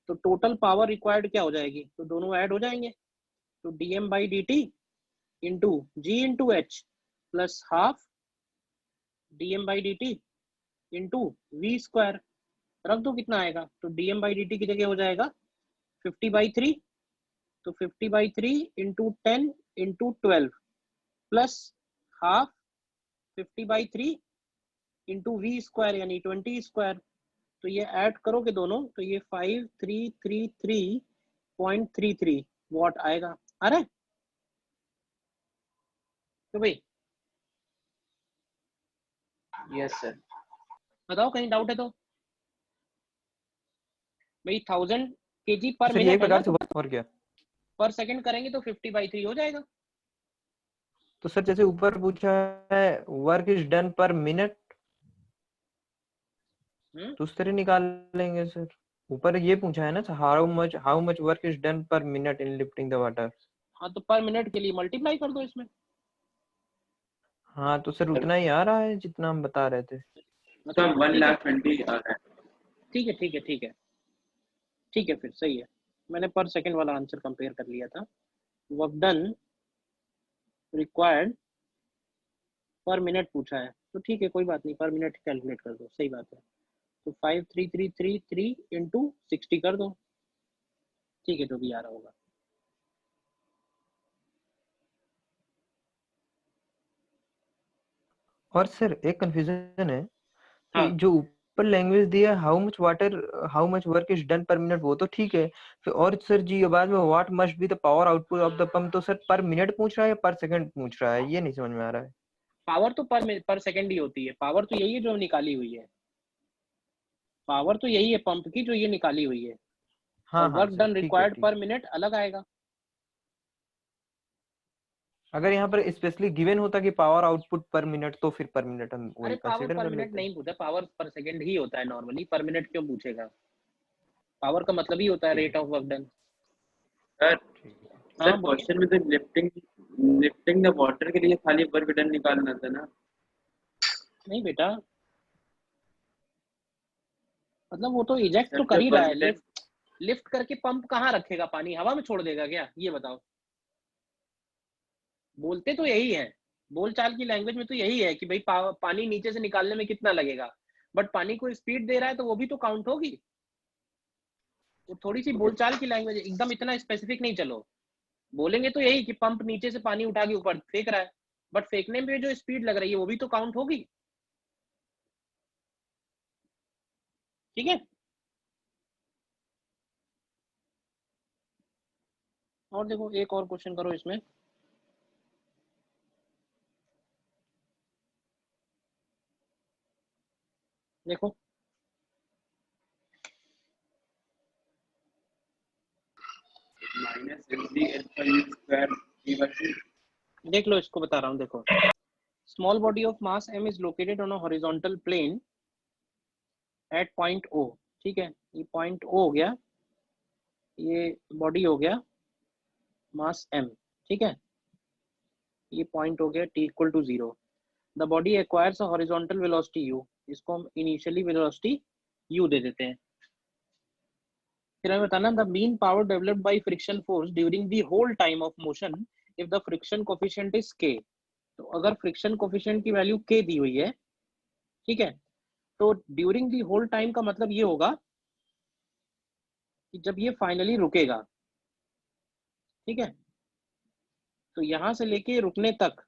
तो टोटल पावर रिक्वायर्ड क्या हो जाएगी, तो दोनों ऐड हो जाएंगे, तो dm by dt into g into h plus half dm by dt into v squared. रख दो कितना आएगा, तो dm बाई dt की जगह हो जाएगा 50/3, तो 50/3 into 10 into 12 plus half 50/3 into v squared यानी 20 स्क्वायर। तो ये ऐड करोगे दोनों, तो ये 5333.33 वॉट आएगा। आ रहा है तो भाई? Yes sir. बताओ कहीं डाउट है तो भाई। 1000 kg पर सर ये मिनट एक है ना, प्रकार से और क्या? पर सेकंड करेंगे तो 50/3 हो जाएगा। तो सर जैसे ऊपर पूछा है वर्क इज डन पर मिनट, तो उस तरह निकाल लेंगे सर। ऊपर ये पूछा है ना how much work is done पर minute in lifting the water. हाँ तो पर मिनट के लिए मल्टीप्लाई कर दो इसमें। हाँ तो सर उतना ही आ रहा है जितना हम बता रहे थे। सर 1,20,000 आ रहा है। ठीक है ठीक है ठीक है ठीक है, फिर सही है। मैंने पर सेकंड वाला आंसर कंपेयर कर लिया था। वर्क डन रिक्वायर्ड पर मिनट पूछा है, तो ठीक है कोई बात नहीं, पर मिनट कैलकुलेट कर दो, सही बात है। तो 5333 इंटू 60 कर दो, ठीक है जो भी आ रहा होगा। और सर एक कंफ्यूजन है कि हाँ जो ऊपर लैंग्वेज दिया how much work is done पर मिनट, वो तो ठीक है। फिर और सर जी बाद में what must be the power output of the pump, तो सर पर मिनट पूछ रहा है या पर सेकंड पूछ रहा है, ये नहीं समझ में आ रहा है। पावर तो पर सेकंड ही होती है, पावर तो यही है जो निकाली हुई है, पावर तो यही है पंप की जो ये निकाली हुई है। हाँ और हाँ वर्क सर डन ठीक है रिक्वायर्ड ठीक। पर मिनट अलग आएगा। अगर यहाँ पर स्पेशली गिवन होता कि पावर आउटपुट पर मिनट, तो फिर पर मिनट हम अरे वही पावर कंसीडर पर कर मिनट लेते। नहीं पूछा, पावर पर सेकंड ही होता है नॉर्मली, पर मिनट क्यों पूछेगा? पावर का मतलब ही होता है ठीक rate of work done. Sir ठीक है। सर हाँ बोलिए। क्वेश्चन में तो लिफ्टिंग द वाटर के लिए खाली वर्क डन निकालना था ना। नहीं बेटा, मतलब वो तो इजेक्ट सर तो कर तो ही रहा वर्क है। डन लिफ्ट करके पंप कहाँ रखेगा, पानी हवा में छोड़ देगा क्या, ये बताओ। बोलते तो यही है, बोलचाल की लैंग्वेज में तो यही है कि भाई पानी नीचे से निकालने में कितना लगेगा, बट पानी को स्पीड दे रहा है तो वो भी तो काउंट होगी। वो थोड़ी सी बोलचाल की लैंग्वेज, एकदम इतना स्पेसिफिक नहीं चलो। बोलेंगे तो यही कि पंप नीचे से पानी उठा के ऊपर फेंक रहा है, बट फेंकने में जो स्पीड लग रही है वो भी तो काउंट होगी। ठीक है। और देखो एक और क्वेश्चन करो इसमें। देखो -md देख लो, इसको बता रहा हूँ। देखो, small body of mass m is located on a horizontal plane at point O। ठीक है, ये पॉइंट O हो गया, ये बॉडी हो गया मास m। ठीक है, ये पॉइंट हो गया t equal to 0। The body acquires a horizontal velocity u, इसको हम इनिशियली वेलोसिटी u दे देते हैं। फिर हमें बताना the mean power developed by friction force during the whole time of motion if the friction coefficient is k। तो अगर friction coefficient की वैल्यू k दी हुई है, ठीक है, तो ड्यूरिंग दी होल टाइम का मतलब ये होगा कि जब ये फाइनली रुकेगा, ठीक है, तो यहां से लेके रुकने तक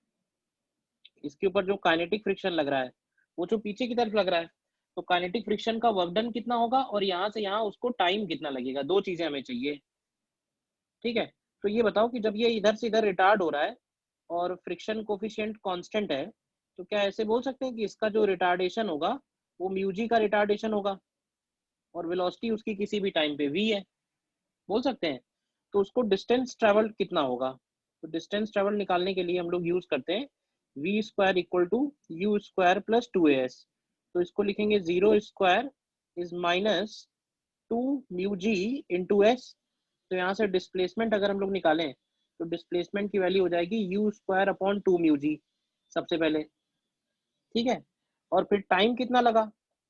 इसके ऊपर जो काइनेटिक फ्रिक्शन लग रहा है वो जो पीछे की तरफ लग रहा है, तो काइनेटिक फ्रिक्शन का वर्क डन कितना होगा और यहाँ से यहाँ उसको टाइम कितना लगेगा, दो चीजें हमें चाहिए। ठीक है, तो ये बताओ कि जब ये इधर से इधर रिटार्ड हो रहा है और फ्रिक्शन कोफिशिएंट कांस्टेंट है, तो क्या ऐसे बोल सकते हैं कि इसका जो रिटार्डेशन होगा वो म्यू जी का रिटार्डेशन होगा और वेलोसिटी उसकी किसी भी टाइम पे v है। बोल सकते हैं। तो उसको डिस्टेंस ट्रेवल कितना होगा, तो डिस्टेंस ट्रेवल निकालने के लिए हम लोग यूज करते हैं v squared equal to u squared plus 2as। तो इसको लिखेंगे 0 squared is minus 2 mu g into s. तो यहाँ से डिस्प्लेसमेंट अगर हम लोग निकालें तो डिस्प्लेसमेंट की वैल्यू हो जाएगी यू स्क्वायर अपॉन 2 म्यू जी सबसे पहले, ठीक है। और फिर टाइम कितना लगा,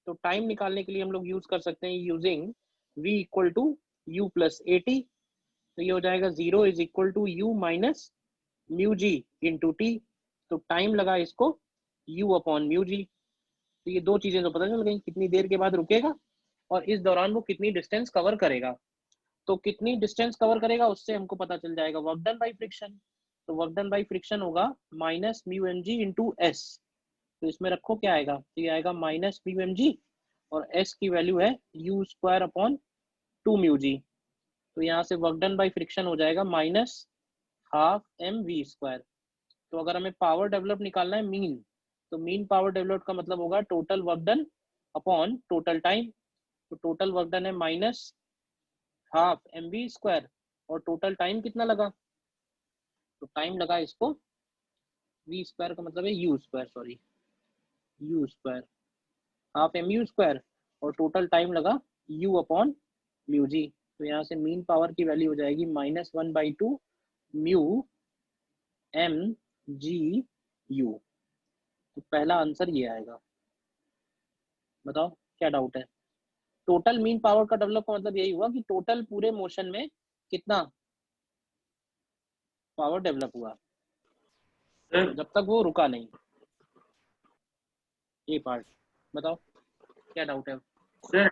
तो टाइम निकालने के लिए हम लोग यूज कर सकते हैं using v equal to u plus 80। तो ये हो जाएगा 0 is equal to u minus mu g into t. तो टाइम लगा इसको u अपॉन म्यू जी। तो ये दो चीजें तो पता चल गई, कितनी देर के बाद रुकेगा और इस दौरान वो कितनी डिस्टेंस कवर करेगा। तो कितनी डिस्टेंस कवर करेगा उससे हमको पता चल जाएगा वर्क डन बाई फ्रिक्शन। तो वर्क डन बाई फ्रिक्शन होगा minus mu m g into s. तो इसमें रखो क्या आएगा, तो ये आएगा माइनस म्यू एम जी और एस की वैल्यू है u squared upon 2 mu g. तो यहाँ से वर्क डन बाई फ्रिक्शन हो जाएगा minus half m v squared. तो अगर हमें पावर डेवलप निकालना है मीन, तो मीन पावर डेवलप का मतलब होगा total work done upon total time. तो टोटल वर्क डन है minus half m v squared और टोटल टाइम कितना लगा, तो टाइम लगा इसको वी स्क्वायर का मतलब है u squared, sorry u squared half m u squared और टोटल टाइम लगा यू अपॉन म्यू जी। तो यहाँ से मीन पावर की वैल्यू हो जाएगी -1/2 म्यू एम जी यू। तो पहला आंसर ये आएगा। बताओ क्या डाउट है। टोटल मीन पावर का डेवलप का मतलब यही हुआ कि टोटल पूरे मोशन में कितना पावर डेवलप हुआ सर जब तक वो रुका नहीं, ये पार्ट। बताओ क्या डाउट है। सर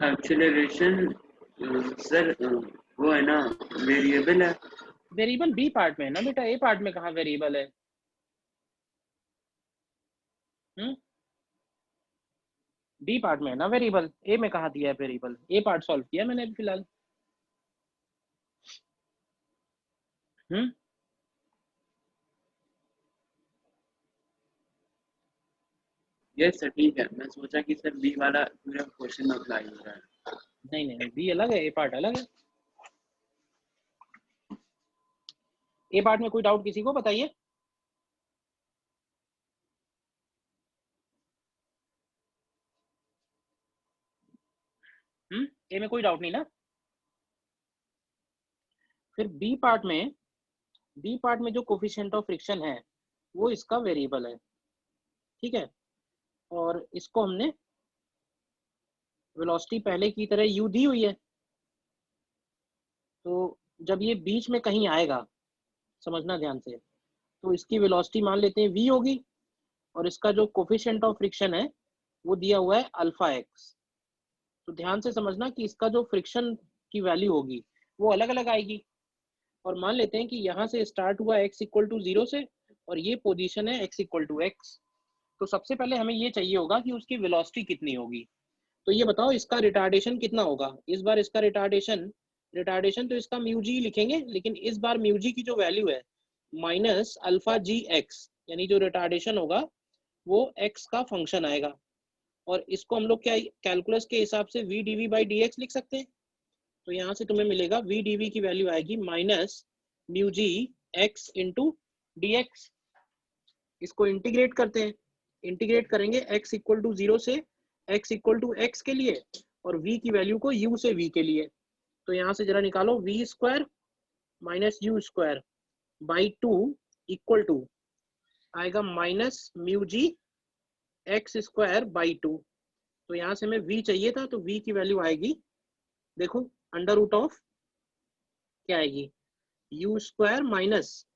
एक्सेलरेशन सर वो है ना वेरिएबल है। वेरिएबल बी पार्ट में है ना बेटा, ए पार्ट में कहाँ वेरिएबल है। बी पार्ट में है ना वेरिएबल, ए में कहाँ दिया है वेरिएबल। ए पार्ट सॉल्व किया मैंने अभी फिलहाल। यस सर ठीक है, मैं सोचा कि सर बी वाला पूरा क्वेश्चन में अप्लाई हो रहा है। नहीं नहीं, बी अलग है, ए पार्ट अलग है। ए पार्ट में कोई डाउट किसी को बताइए। ए में कोई डाउट नहीं ना। फिर बी पार्ट में जो कोफिशिएंट ऑफ फ्रिक्शन है वो इसका वेरिएबल है, ठीक है। और इसको हमने वेलोसिटी पहले की तरह यू दी हुई है। तो जब ये बीच में कहीं आएगा, समझना ध्यान से, तो इसकी वेलोसिटी मान लेते हैं v होगी और इसका जो कोफिशिएंट ऑफ फ्रिक्शन है वो दिया हुआ है अल्फा एक्स। तो ध्यान से समझना कि इसका जो फ्रिक्शन की वैल्यू होगी वो अलग अलग आएगी। और मान लेते हैं कि यहाँ से स्टार्ट हुआ x इक्वल टू 0 से और ये पोजीशन है x इक्वल टू x। तो सबसे पहले हमें ये चाहिए होगा कि उसकी वेलोसिटी कितनी होगी। तो ये बताओ इसका रिटार्डेशन कितना होगा। इस बार इसका रिटार्डेशन तो इसका म्यू जी लिखेंगे, लेकिन इस बार म्यू जी की जो वैल्यू है माइनस अल्फा जी एक्स, यानी जो रिटार्डेशन होगा वो x का फंक्शन आएगा। और इसको हम लोग क्या कैलकुलस के हिसाब से v d v by d x लिख सकते हैं। तो यहाँ से तुम्हें मिलेगा वी डी वी की वैल्यू आएगी minus mu g x into d x. इसको इंटीग्रेट करते हैं, इंटीग्रेट करेंगे x इक्वल टू 0 से x इक्वल टू x के लिए और v की वैल्यू को u से v के लिए। तो यहाँ से जरा निकालो v square minus u square by 2 equal to आएगा minus mu g x square by 2। तो यहाँ से हमें v चाहिए था, तो v की वैल्यू आएगी, देखो अंडर रूट ऑफ क्या आएगी, u squared minus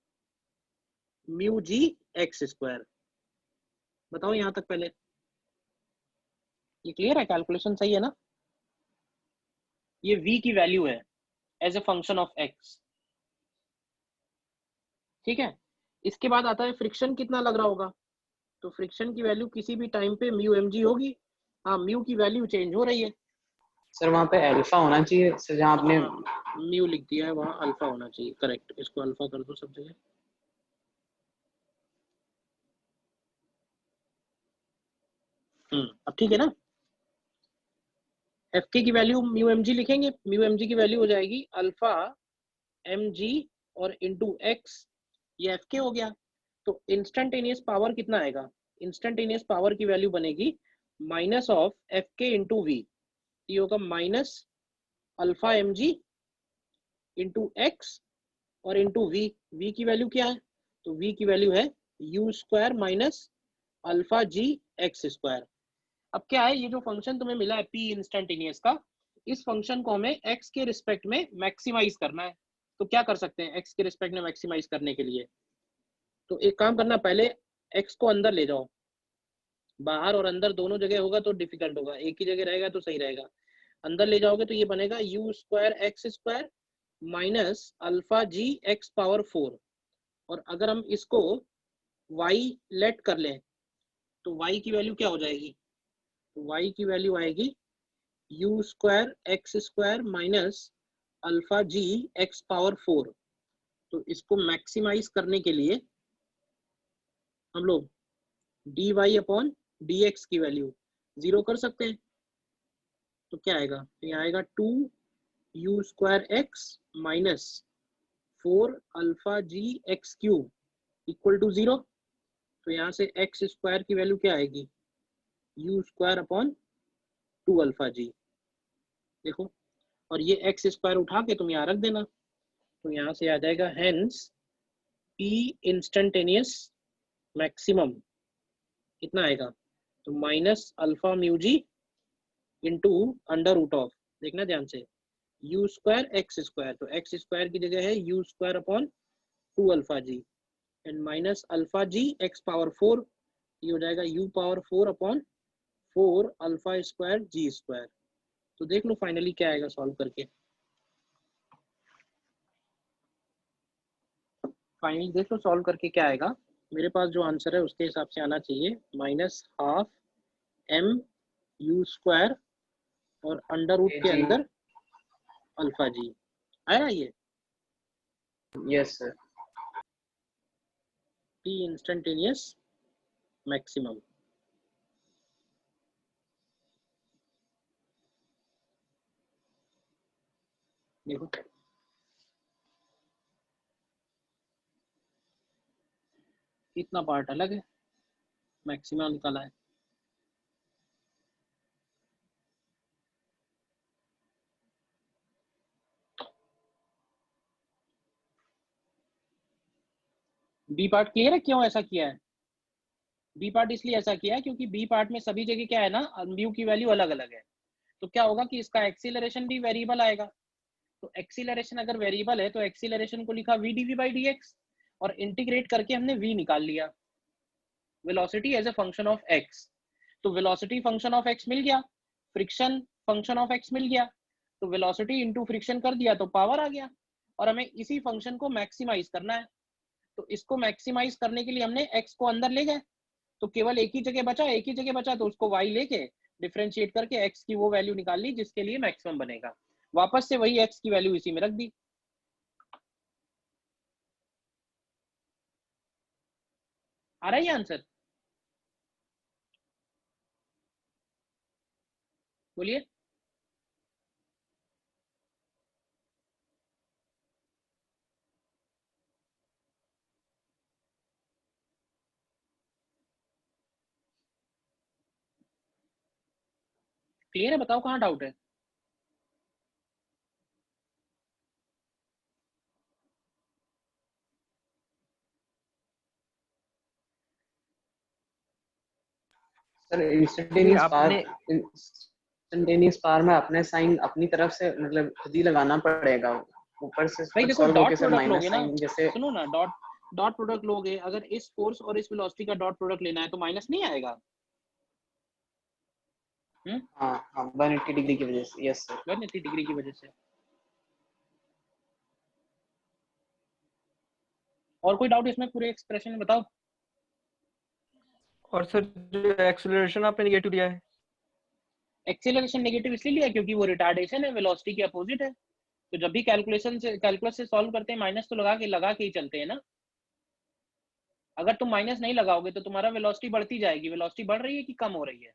mu g x squared. बताओ यहाँ तक पहले ये क्लियर है, कैलकुलेशन सही है ना। ये v की वैल्यू है as a function of x, ठीक है। इसके बाद आता है फ्रिक्शन कितना लग रहा होगा। तो फ्रिक्शन की वैल्यू किसी भी टाइम पे म्यू एम जी होगी। हाँ, म्यू की वैल्यू चेंज हो रही है। सर वहाँ पे अल्फा होना चाहिए सर, जहाँ आपने म्यू लिख दिया है वहाँ अल्फा होना चाहिए, करेक्ट। इसको अल्फा कर दो सब जगह। अब ठीक है ना। एफ के की वैल्यू म्यू एम जी लिखेंगे, म्यू एम जी की वैल्यू हो जाएगी अल्फा एम जी और इंटू एक्स, ये एफ के हो गया। तो इंस्टेंटेनियस पावर कितना आएगा, इंस्टेंटेनियस पावर की वैल्यू बनेगी माइनस ऑफ एफ के इंटू वी, ये होगा minus alpha m g into x और इंटू वी, वी की वैल्यू क्या है, तो वी की वैल्यू है u squared minus alpha g x squared. अब क्या है, ये जो फंक्शन तुम्हें मिला है पी इंस्टेंटेनियस का, इस फंक्शन को हमें एक्स के रिस्पेक्ट में मैक्सिमाइज करना है। तो क्या कर सकते हैं एक्स के रिस्पेक्ट में मैक्सिमाइज करने के लिए, तो एक काम करना, पहले एक्स को अंदर ले जाओ, बाहर और अंदर दोनों जगह होगा तो डिफिकल्ट होगा, एक ही जगह रहेगा तो सही रहेगा। अंदर ले जाओगे तो ये बनेगा u squared x squared minus alpha g x power 4, और अगर हम इसको y लेट कर लें तो y की वैल्यू क्या हो जाएगी, तो y की वैल्यू आएगी u squared x squared minus alpha g x power 4। तो इसको मैक्सिमाइज करने के लिए हम लोग d y upon d x की वैल्यू 0 कर सकते हैं। तो क्या आएगा, ये आएगा 2 u squared x minus 4 alpha g x cube equal to 0। तो यहाँ से एक्स स्क्वायर की वैल्यू क्या आएगी, यू स्क्वायर अपॉन 2 अल्फा जी, देखो, और ये एक्स स्क्वायर उठा के तुम यहाँ रख देना, तो यहाँ से आ जाएगा हेंस पी इंस्टेंटेनियस मैक्सिमम कितना आएगा, तो minus alpha mu g into under root of, देखना ध्यान से, यू स्क्वायर एक्स स्क्वायर, तो एक्स स्क्वायर की जगह है u squared upon 2 alpha g and minus alpha g x power 4, ये हो जाएगा u power 4 upon 4 alpha squared g squared. तो देख लो फाइनली क्या आएगा सॉल्व करके, फाइनली देख लो सॉल्व करके क्या आएगा। मेरे पास जो आंसर है उसके हिसाब से आना चाहिए minus half m u squared और अंडर रूट के जी। अंदर अल्फा जी आया ये, yes sir. T instantaneous maximum. देखो इतना पार्ट अलग है, मैक्सिमम निकाला है। बी पार्ट क्लियर है क्यों ऐसा किया है, बी पार्ट इसलिए ऐसा किया है क्योंकि बी पार्ट में सभी जगह क्या है ना, म्यू की वैल्यू अलग अलग है। तो क्या होगा कि इसका एक्सीलरेशन भी वेरिएबल आएगा, तो एक्सीलरेशन अगर वेरिएबल है तो एक्सीलरेशन को लिखा v d v by d x और इंटीग्रेट करके हमने v निकाल लिया, velocity as a function of x। तो वेलोसिटी फंक्शन ऑफ x मिल गया, फ्रिक्शन फंक्शन ऑफ x मिल गया, तो वेलोसिटी इंटू फ्रिक्शन कर दिया तो पावर आ गया, और हमें इसी फंक्शन को मैक्सिमाइज करना है। तो इसको मैक्सिमाइज करने के लिए हमने x को अंदर ले गए, तो केवल एक ही जगह बचा, एक ही जगह बचा तो उसको y लेके डिफरेंशिएट करके x की वो वैल्यू निकाल ली जिसके लिए मैक्सिमम बनेगा, वापस से वही x की वैल्यू इसी में रख दी। आ रहा है आंसर, बोलिए। क्लियर है, बताओ कहाँ डाउट है। सर इंस्टेंटेनियस पावर, आपने इंस्टेंटेनियस पावर में अपने साइन अपनी तरफ से मतलब खुद ही लगाना पड़ेगा, ऊपर से भाई देखो सॉल्व डॉट होके सर प्रोडक्ट माइनस लोगे ना, साइन जैसे। सुनो ना, डॉट प्रोडक्ट लोगे, अगर इस फोर्स और इस वेलोसिटी का डॉट प्रोडक्ट लेना है तो माइनस नहीं आएगा। हाँ हाँ 180 डिग्री की वजह से, यस सर। 180 डिग्री की वजह से। और कोई डाउट इसमें पूरे एक्सप्रेशन में बताओ। और सर जो एक्सेलरेशन आपने नेगेटिव दिया है, एक्सीलरेशन नेगेटिव इसलिए लिया क्योंकि वो रिटार्डेशन है, वेलोसिटी के अपोजिट है। तो जब भी कैलकुलस से सॉल्व करते हैं माइनस तो लगा के ही चलते हैं ना। अगर तुम माइनस नहीं लगाओगे तो तुम्हारा वेलोसिटी बढ़ती जाएगी, वेलोसिटी बढ़ रही है कि कम हो रही है,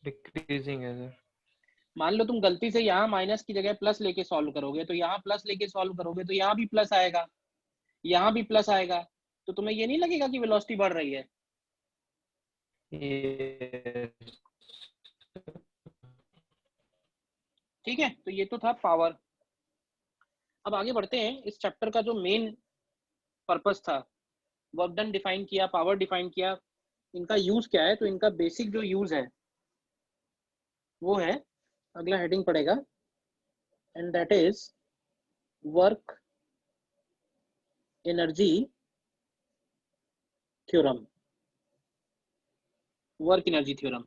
डिक्रीजिंग है सर। मान लो तुम गलती से यहाँ माइनस की जगह प्लस लेके सॉल्व करोगे, तो यहाँ प्लस लेके सॉल्व करोगे तो यहाँ भी प्लस आएगा, यहाँ भी प्लस आएगा, तो तुम्हें ये नहीं लगेगा कि वेलोसिटी बढ़ रही है? Yes. ठीक है, तो ये तो था पावर। अब आगे बढ़ते हैं। इस चैप्टर का जो मेन पर्पस था, वर्क डन डिफाइन किया, पावर डिफाइन किया, इनका यूज क्या है? तो इनका बेसिक जो यूज है वो है, अगला हेडिंग पड़ेगा, and that is work energy theorem. Work energy theorem.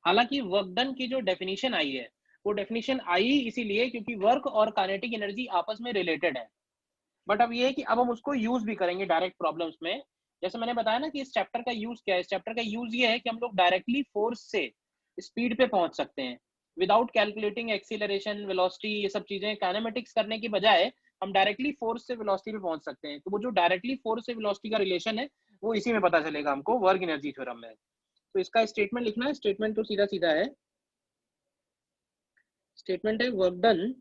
हालांकि वर्क डन की जो डेफिनेशन आई है, वो डेफिनेशन आई इसीलिए क्योंकि वर्क और काइनेटिक एनर्जी आपस में रिलेटेड है। बट अब ये है कि अब हम उसको यूज भी करेंगे डायरेक्ट प्रॉब्लम्स में। जैसे मैंने बताया ना कि इस चैप्टर का यूज क्या है, इस चैप्टर का यूज ये है कि हम लोग डायरेक्टली फोर्स से स्पीड पे पहुंच सकते हैं विदाउट कैलकुलेटिंग एक्सीलरेशन, वेलोसिटी, ये सब चीजें काइनेमेटिक्स करने की बजाय हम डायरेक्टली फोर्स से वेलोसिटी पे पहुंच सकते हैं। तो वो जो डायरेक्टली फोर्स से वेलोसिटी का रिलेशन है वो इसी में पता चलेगा हमको, वर्क एनर्जी थ्योरम में। तो इसका स्टेटमेंट लिखना है। स्टेटमेंट तो सीधा सीधा है, स्टेटमेंट है work done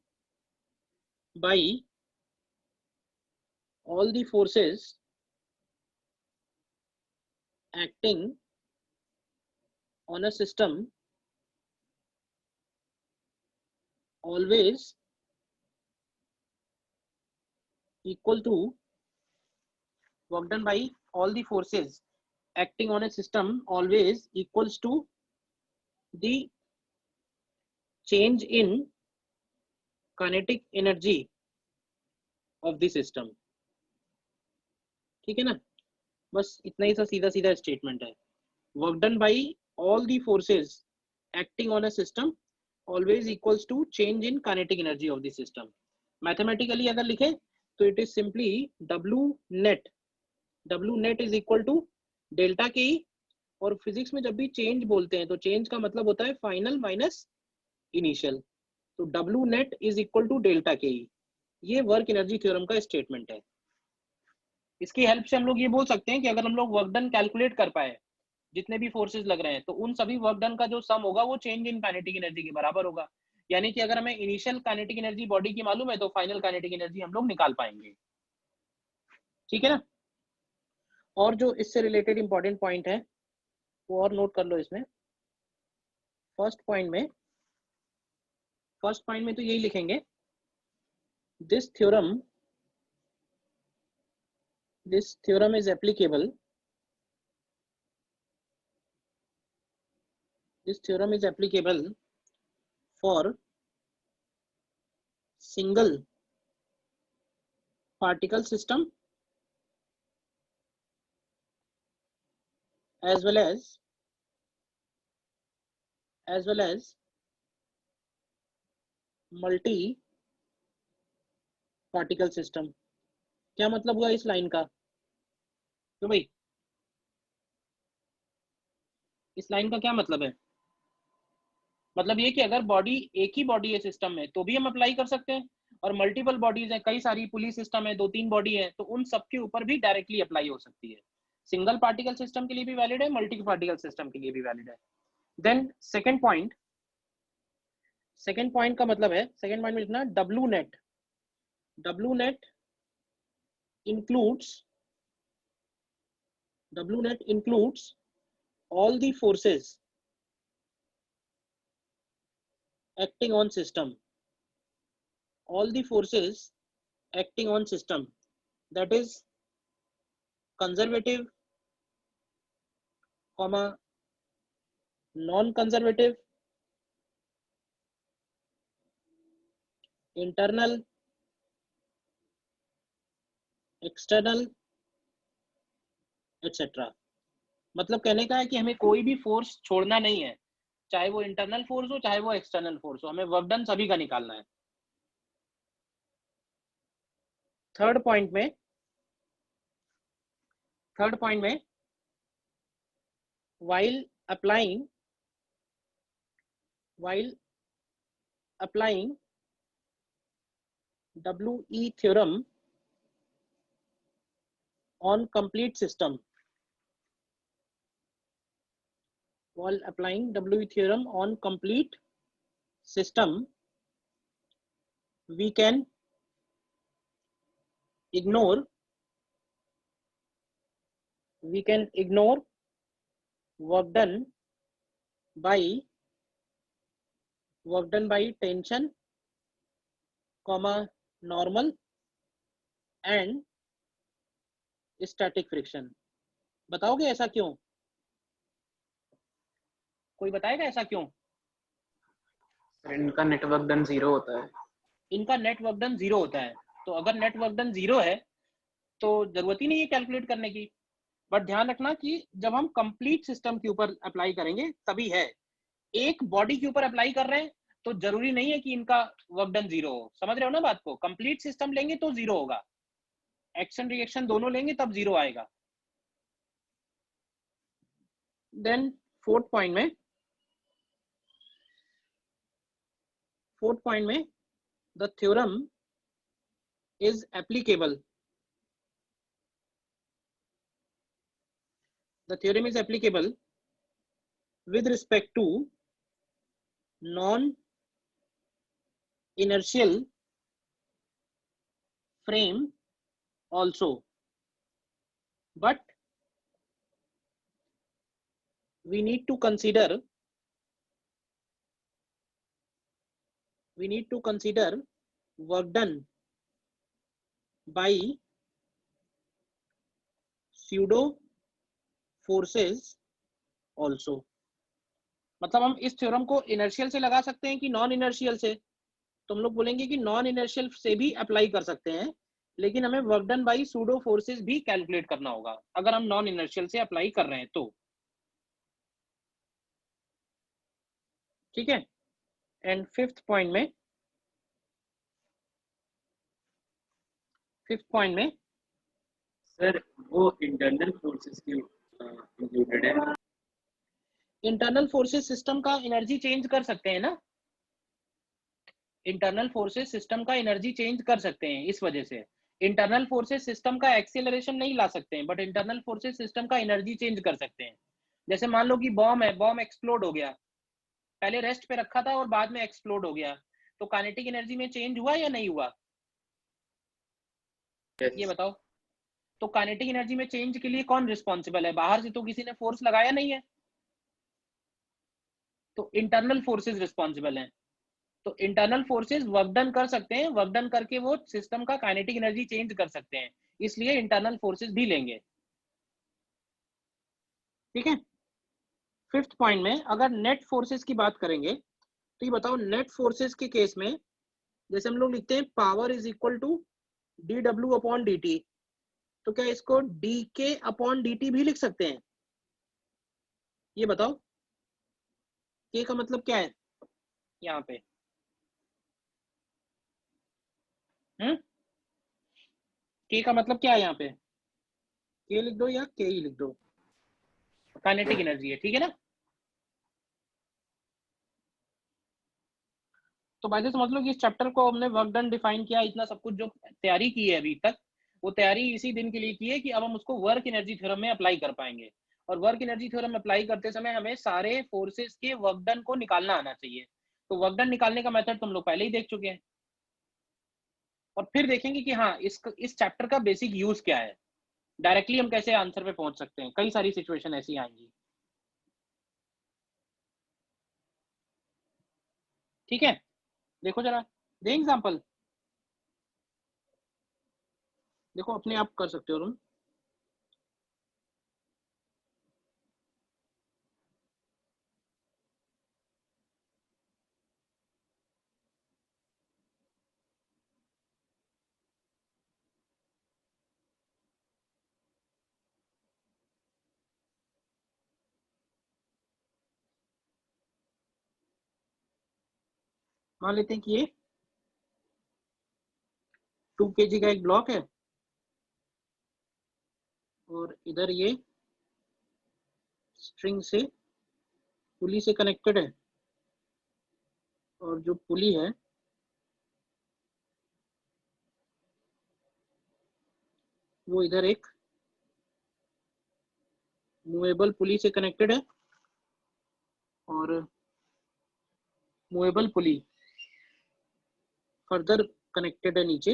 bye all the forces acting on a system always equal to work done by all the forces acting on a system always equals to the change in kinetic energy of the system। ठीक है ना, बस इतना ही सा सीधा सीधा statement है। Work done by all the forces acting on a system always equals to change in kinetic energy of the system. Mathematically अगर लिखे तो it is simply W net is equal to delta K E. और physics में जब भी change बोलते हैं तो चेंज का मतलब होता है फाइनल माइनस इनिशियल, तो W net is equal to delta K E. ये वर्क एनर्जी थ्योरम का स्टेटमेंट है। इसकी हेल्प से हम लोग ये बोल सकते हैं कि अगर हम लोग वर्क डन कैलकुलेट कर पाए, जितने भी फोर्सेस लग रहे हैं, तो उन सभी वर्क डन का जो सम होगा वो चेंज इन काइनेटिक एनर्जी के बराबर होगा। यानी कि अगर हमें इनिशियल काइनेटिक एनर्जी बॉडी की मालूम है तो फाइनल काइनेटिक एनर्जी हम लोग निकाल पाएंगे। ठीक है ना। और जो इससे रिलेटेड इंपॉर्टेंट पॉइंट है वो और नोट कर लो इसमें। फर्स्ट पॉइंट में तो यही लिखेंगे, this theorem is applicable, for single particle system as well as multi particle system। क्या मतलब हुआ इस लाइन का? तो भाई इस लाइन का क्या मतलब है? मतलब ये कि अगर बॉडी, एक ही बॉडी है सिस्टम में तो भी हम अप्लाई कर सकते हैं, और मल्टीपल बॉडीज हैं, कई सारी पुलिस सिस्टम है, 2-3 बॉडी है, तो उन सब के ऊपर भी डायरेक्टली अप्लाई हो सकती है। सिंगल पार्टिकल सिस्टम के लिए भी वैलिड है, मल्टी पार्टिकल सिस्टम के लिए भी वैलिड है। देन सेकेंड पॉइंट का मतलब है, सेकेंड पॉइंट में लिखना W net includes all the forces acting on system, that is conservative, non-conservative, internal, external, etc। मतलब कहने का है कि हमें कोई भी फोर्स छोड़ना नहीं है, चाहे वो इंटरनल फोर्स हो चाहे वो एक्सटर्नल फोर्स हो, हमें वर्क डन सभी का निकालना है। थर्ड पॉइंट में while applying WE theorem on complete system, while applying WE theorem on complete system, we can ignore work done by tension, normal and static friction. बताओगे ऐसा क्यों? कोई बताएगा ऐसा क्यों? इनका नेटवर्क डन 0 होता है। इनका नेटवर्क डन 0 होता है, तो अगर नेटवर्क डन 0 है तो जरूरत ही नहीं है कैलकुलेट करने की। बट ध्यान रखना कि जब हम कंप्लीट सिस्टम के ऊपर अप्लाई करेंगे तभी है। एक बॉडी के ऊपर अप्लाई कर रहे हैं तो जरूरी नहीं है कि इनका वर्क डन 0 हो। समझ रहे हो ना बात को? कंप्लीट सिस्टम लेंगे तो 0 होगा, एक्शन रिएक्शन दोनों लेंगे तब 0 आएगा। देन फोर्थ पॉइंट में the theorem is applicable. The theorem is applicable with respect to non-inertial frame also, but we need to consider work done by pseudo forces also। मतलब हम इस थ्योरम को inertial से लगा सकते हैं कि नॉन इनर्शियल से? तो हम लोग बोलेंगे कि नॉन इनर्शियल से भी अप्लाई कर सकते हैं, लेकिन हमें work done by pseudo forces भी कैलकुलेट करना होगा अगर हम नॉन इनर्शियल से अप्लाई कर रहे हैं तो। ठीक है। एंड फिफ्थ पॉइंट में सर वो इंटरनल फोर्सेस की इंक्लूडेड है। इंटरनल फोर्सेस सिस्टम का एनर्जी चेंज कर सकते हैं ना, इंटरनल फोर्सेस सिस्टम का एनर्जी चेंज कर सकते हैं। इस वजह से इंटरनल फोर्सेस सिस्टम का एक्सेलरेशन नहीं ला सकते हैं, बट इंटरनल फोर्सेस सिस्टम का एनर्जी चेंज कर सकते हैं। जैसे मान लो कि बॉम्ब है, बॉम्ब एक्सप्लोड हो गया, पहले रेस्ट पे रखा था और बाद में एक्सप्लोड हो गया, तो काइनेटिक एनर्जी में चेंज हुआ या नहीं हुआ? ये बताओ। तो काइनेटिक एनर्जी में चेंज के लिए कौन रिस्पॉन्सिबल है? बाहर से तो किसी ने फोर्स लगाया नहीं है, तो इंटरनल फोर्सेस रिस्पॉन्सिबल हैं। तो इंटरनल फोर्सेस वर्क डन कर सकते हैं, वर्क डन करके वो सिस्टम का काइनेटिक एनर्जी चेंज कर सकते हैं, इसलिए इंटरनल फोर्सेस भी लेंगे। ठीक है। फिफ्थ पॉइंट में अगर नेट फोर्सेस की बात करेंगे तो ये बताओ, नेट फोर्सेस के केस में जैसे हम लोग लिखते हैं power is equal to dw upon dt, तो क्या इसको dk अपॉन dt भी लिख सकते हैं? ये बताओ, k का मतलब क्या है यहाँ पे? k का मतलब क्या है यहाँ पे? k लिख दो या k ही लिख दो, काइनेटिक एनर्जी है। ठीक है ना? तो बाय समझ लो कि इस चैप्टर को हमने वर्क डन डिफाइन किया, इतना सब कुछ जो तैयारी की है अभी तक, वो तैयारी इसी दिन के लिए की है कि अब हम उसको वर्क एनर्जी थ्योरम में अप्लाई कर पाएंगे। और वर्क एनर्जी थ्योरम अप्लाई करते समय हमें सारे फोर्सेस के वर्क डन को निकालना आना चाहिए। तो वर्क डन निकालने का मेथड तुम लोग पहले ही देख चुके हैं, और फिर देखेंगे कि हाँ इस चैप्टर का बेसिक यूज क्या है, डायरेक्टली हम कैसे आंसर पे पहुंच सकते हैं। कई सारी सिचुएशन ऐसी आएंगी। ठीक है, देखो जरा, दे एग्जांपल, देखो अपने आप कर सकते हो तुम। मान लेते हैं कि ये 2 kg का एक ब्लॉक है और इधर ये स्ट्रिंग से पुली से कनेक्टेड है, और जो पुली है वो इधर एक मूवेबल पुली से कनेक्टेड है, और मूवेबल पुली फर्दर कनेक्टेड है नीचे,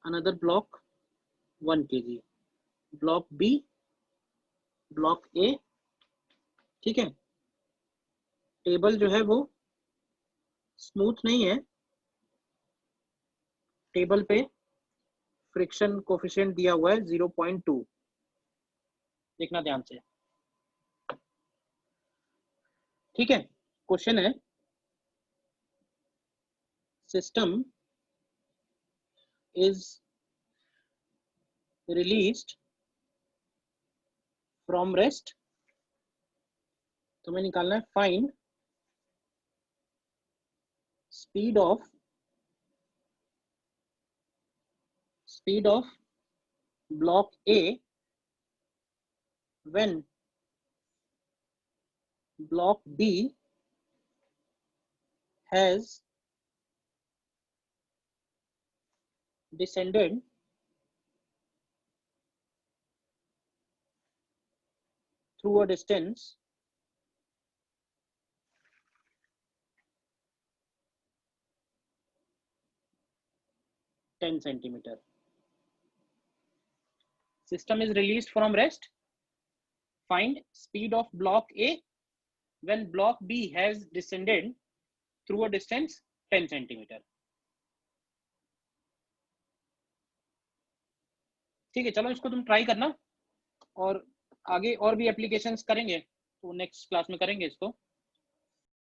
another block 1 kg, block B, block A, ठीक है। टेबल जो है वो स्मूथ नहीं है, टेबल पे फ्रिक्शन कोफिशिएंट दिया हुआ है 0.2, देखना ध्यान से, ठीक है। क्वेश्चन है system is released from rest, तुम्हें निकालना है find speed of block A when block B has descended through a distance (10 centimeter). System is released from rest. Find speed of block A when block B has descended through a distance 10 centimeter. ठीक है, चलो इसको तुम try करना, और आगे और भी एप्लीकेशंस करेंगे तो नेक्स्ट क्लास में करेंगे इसको।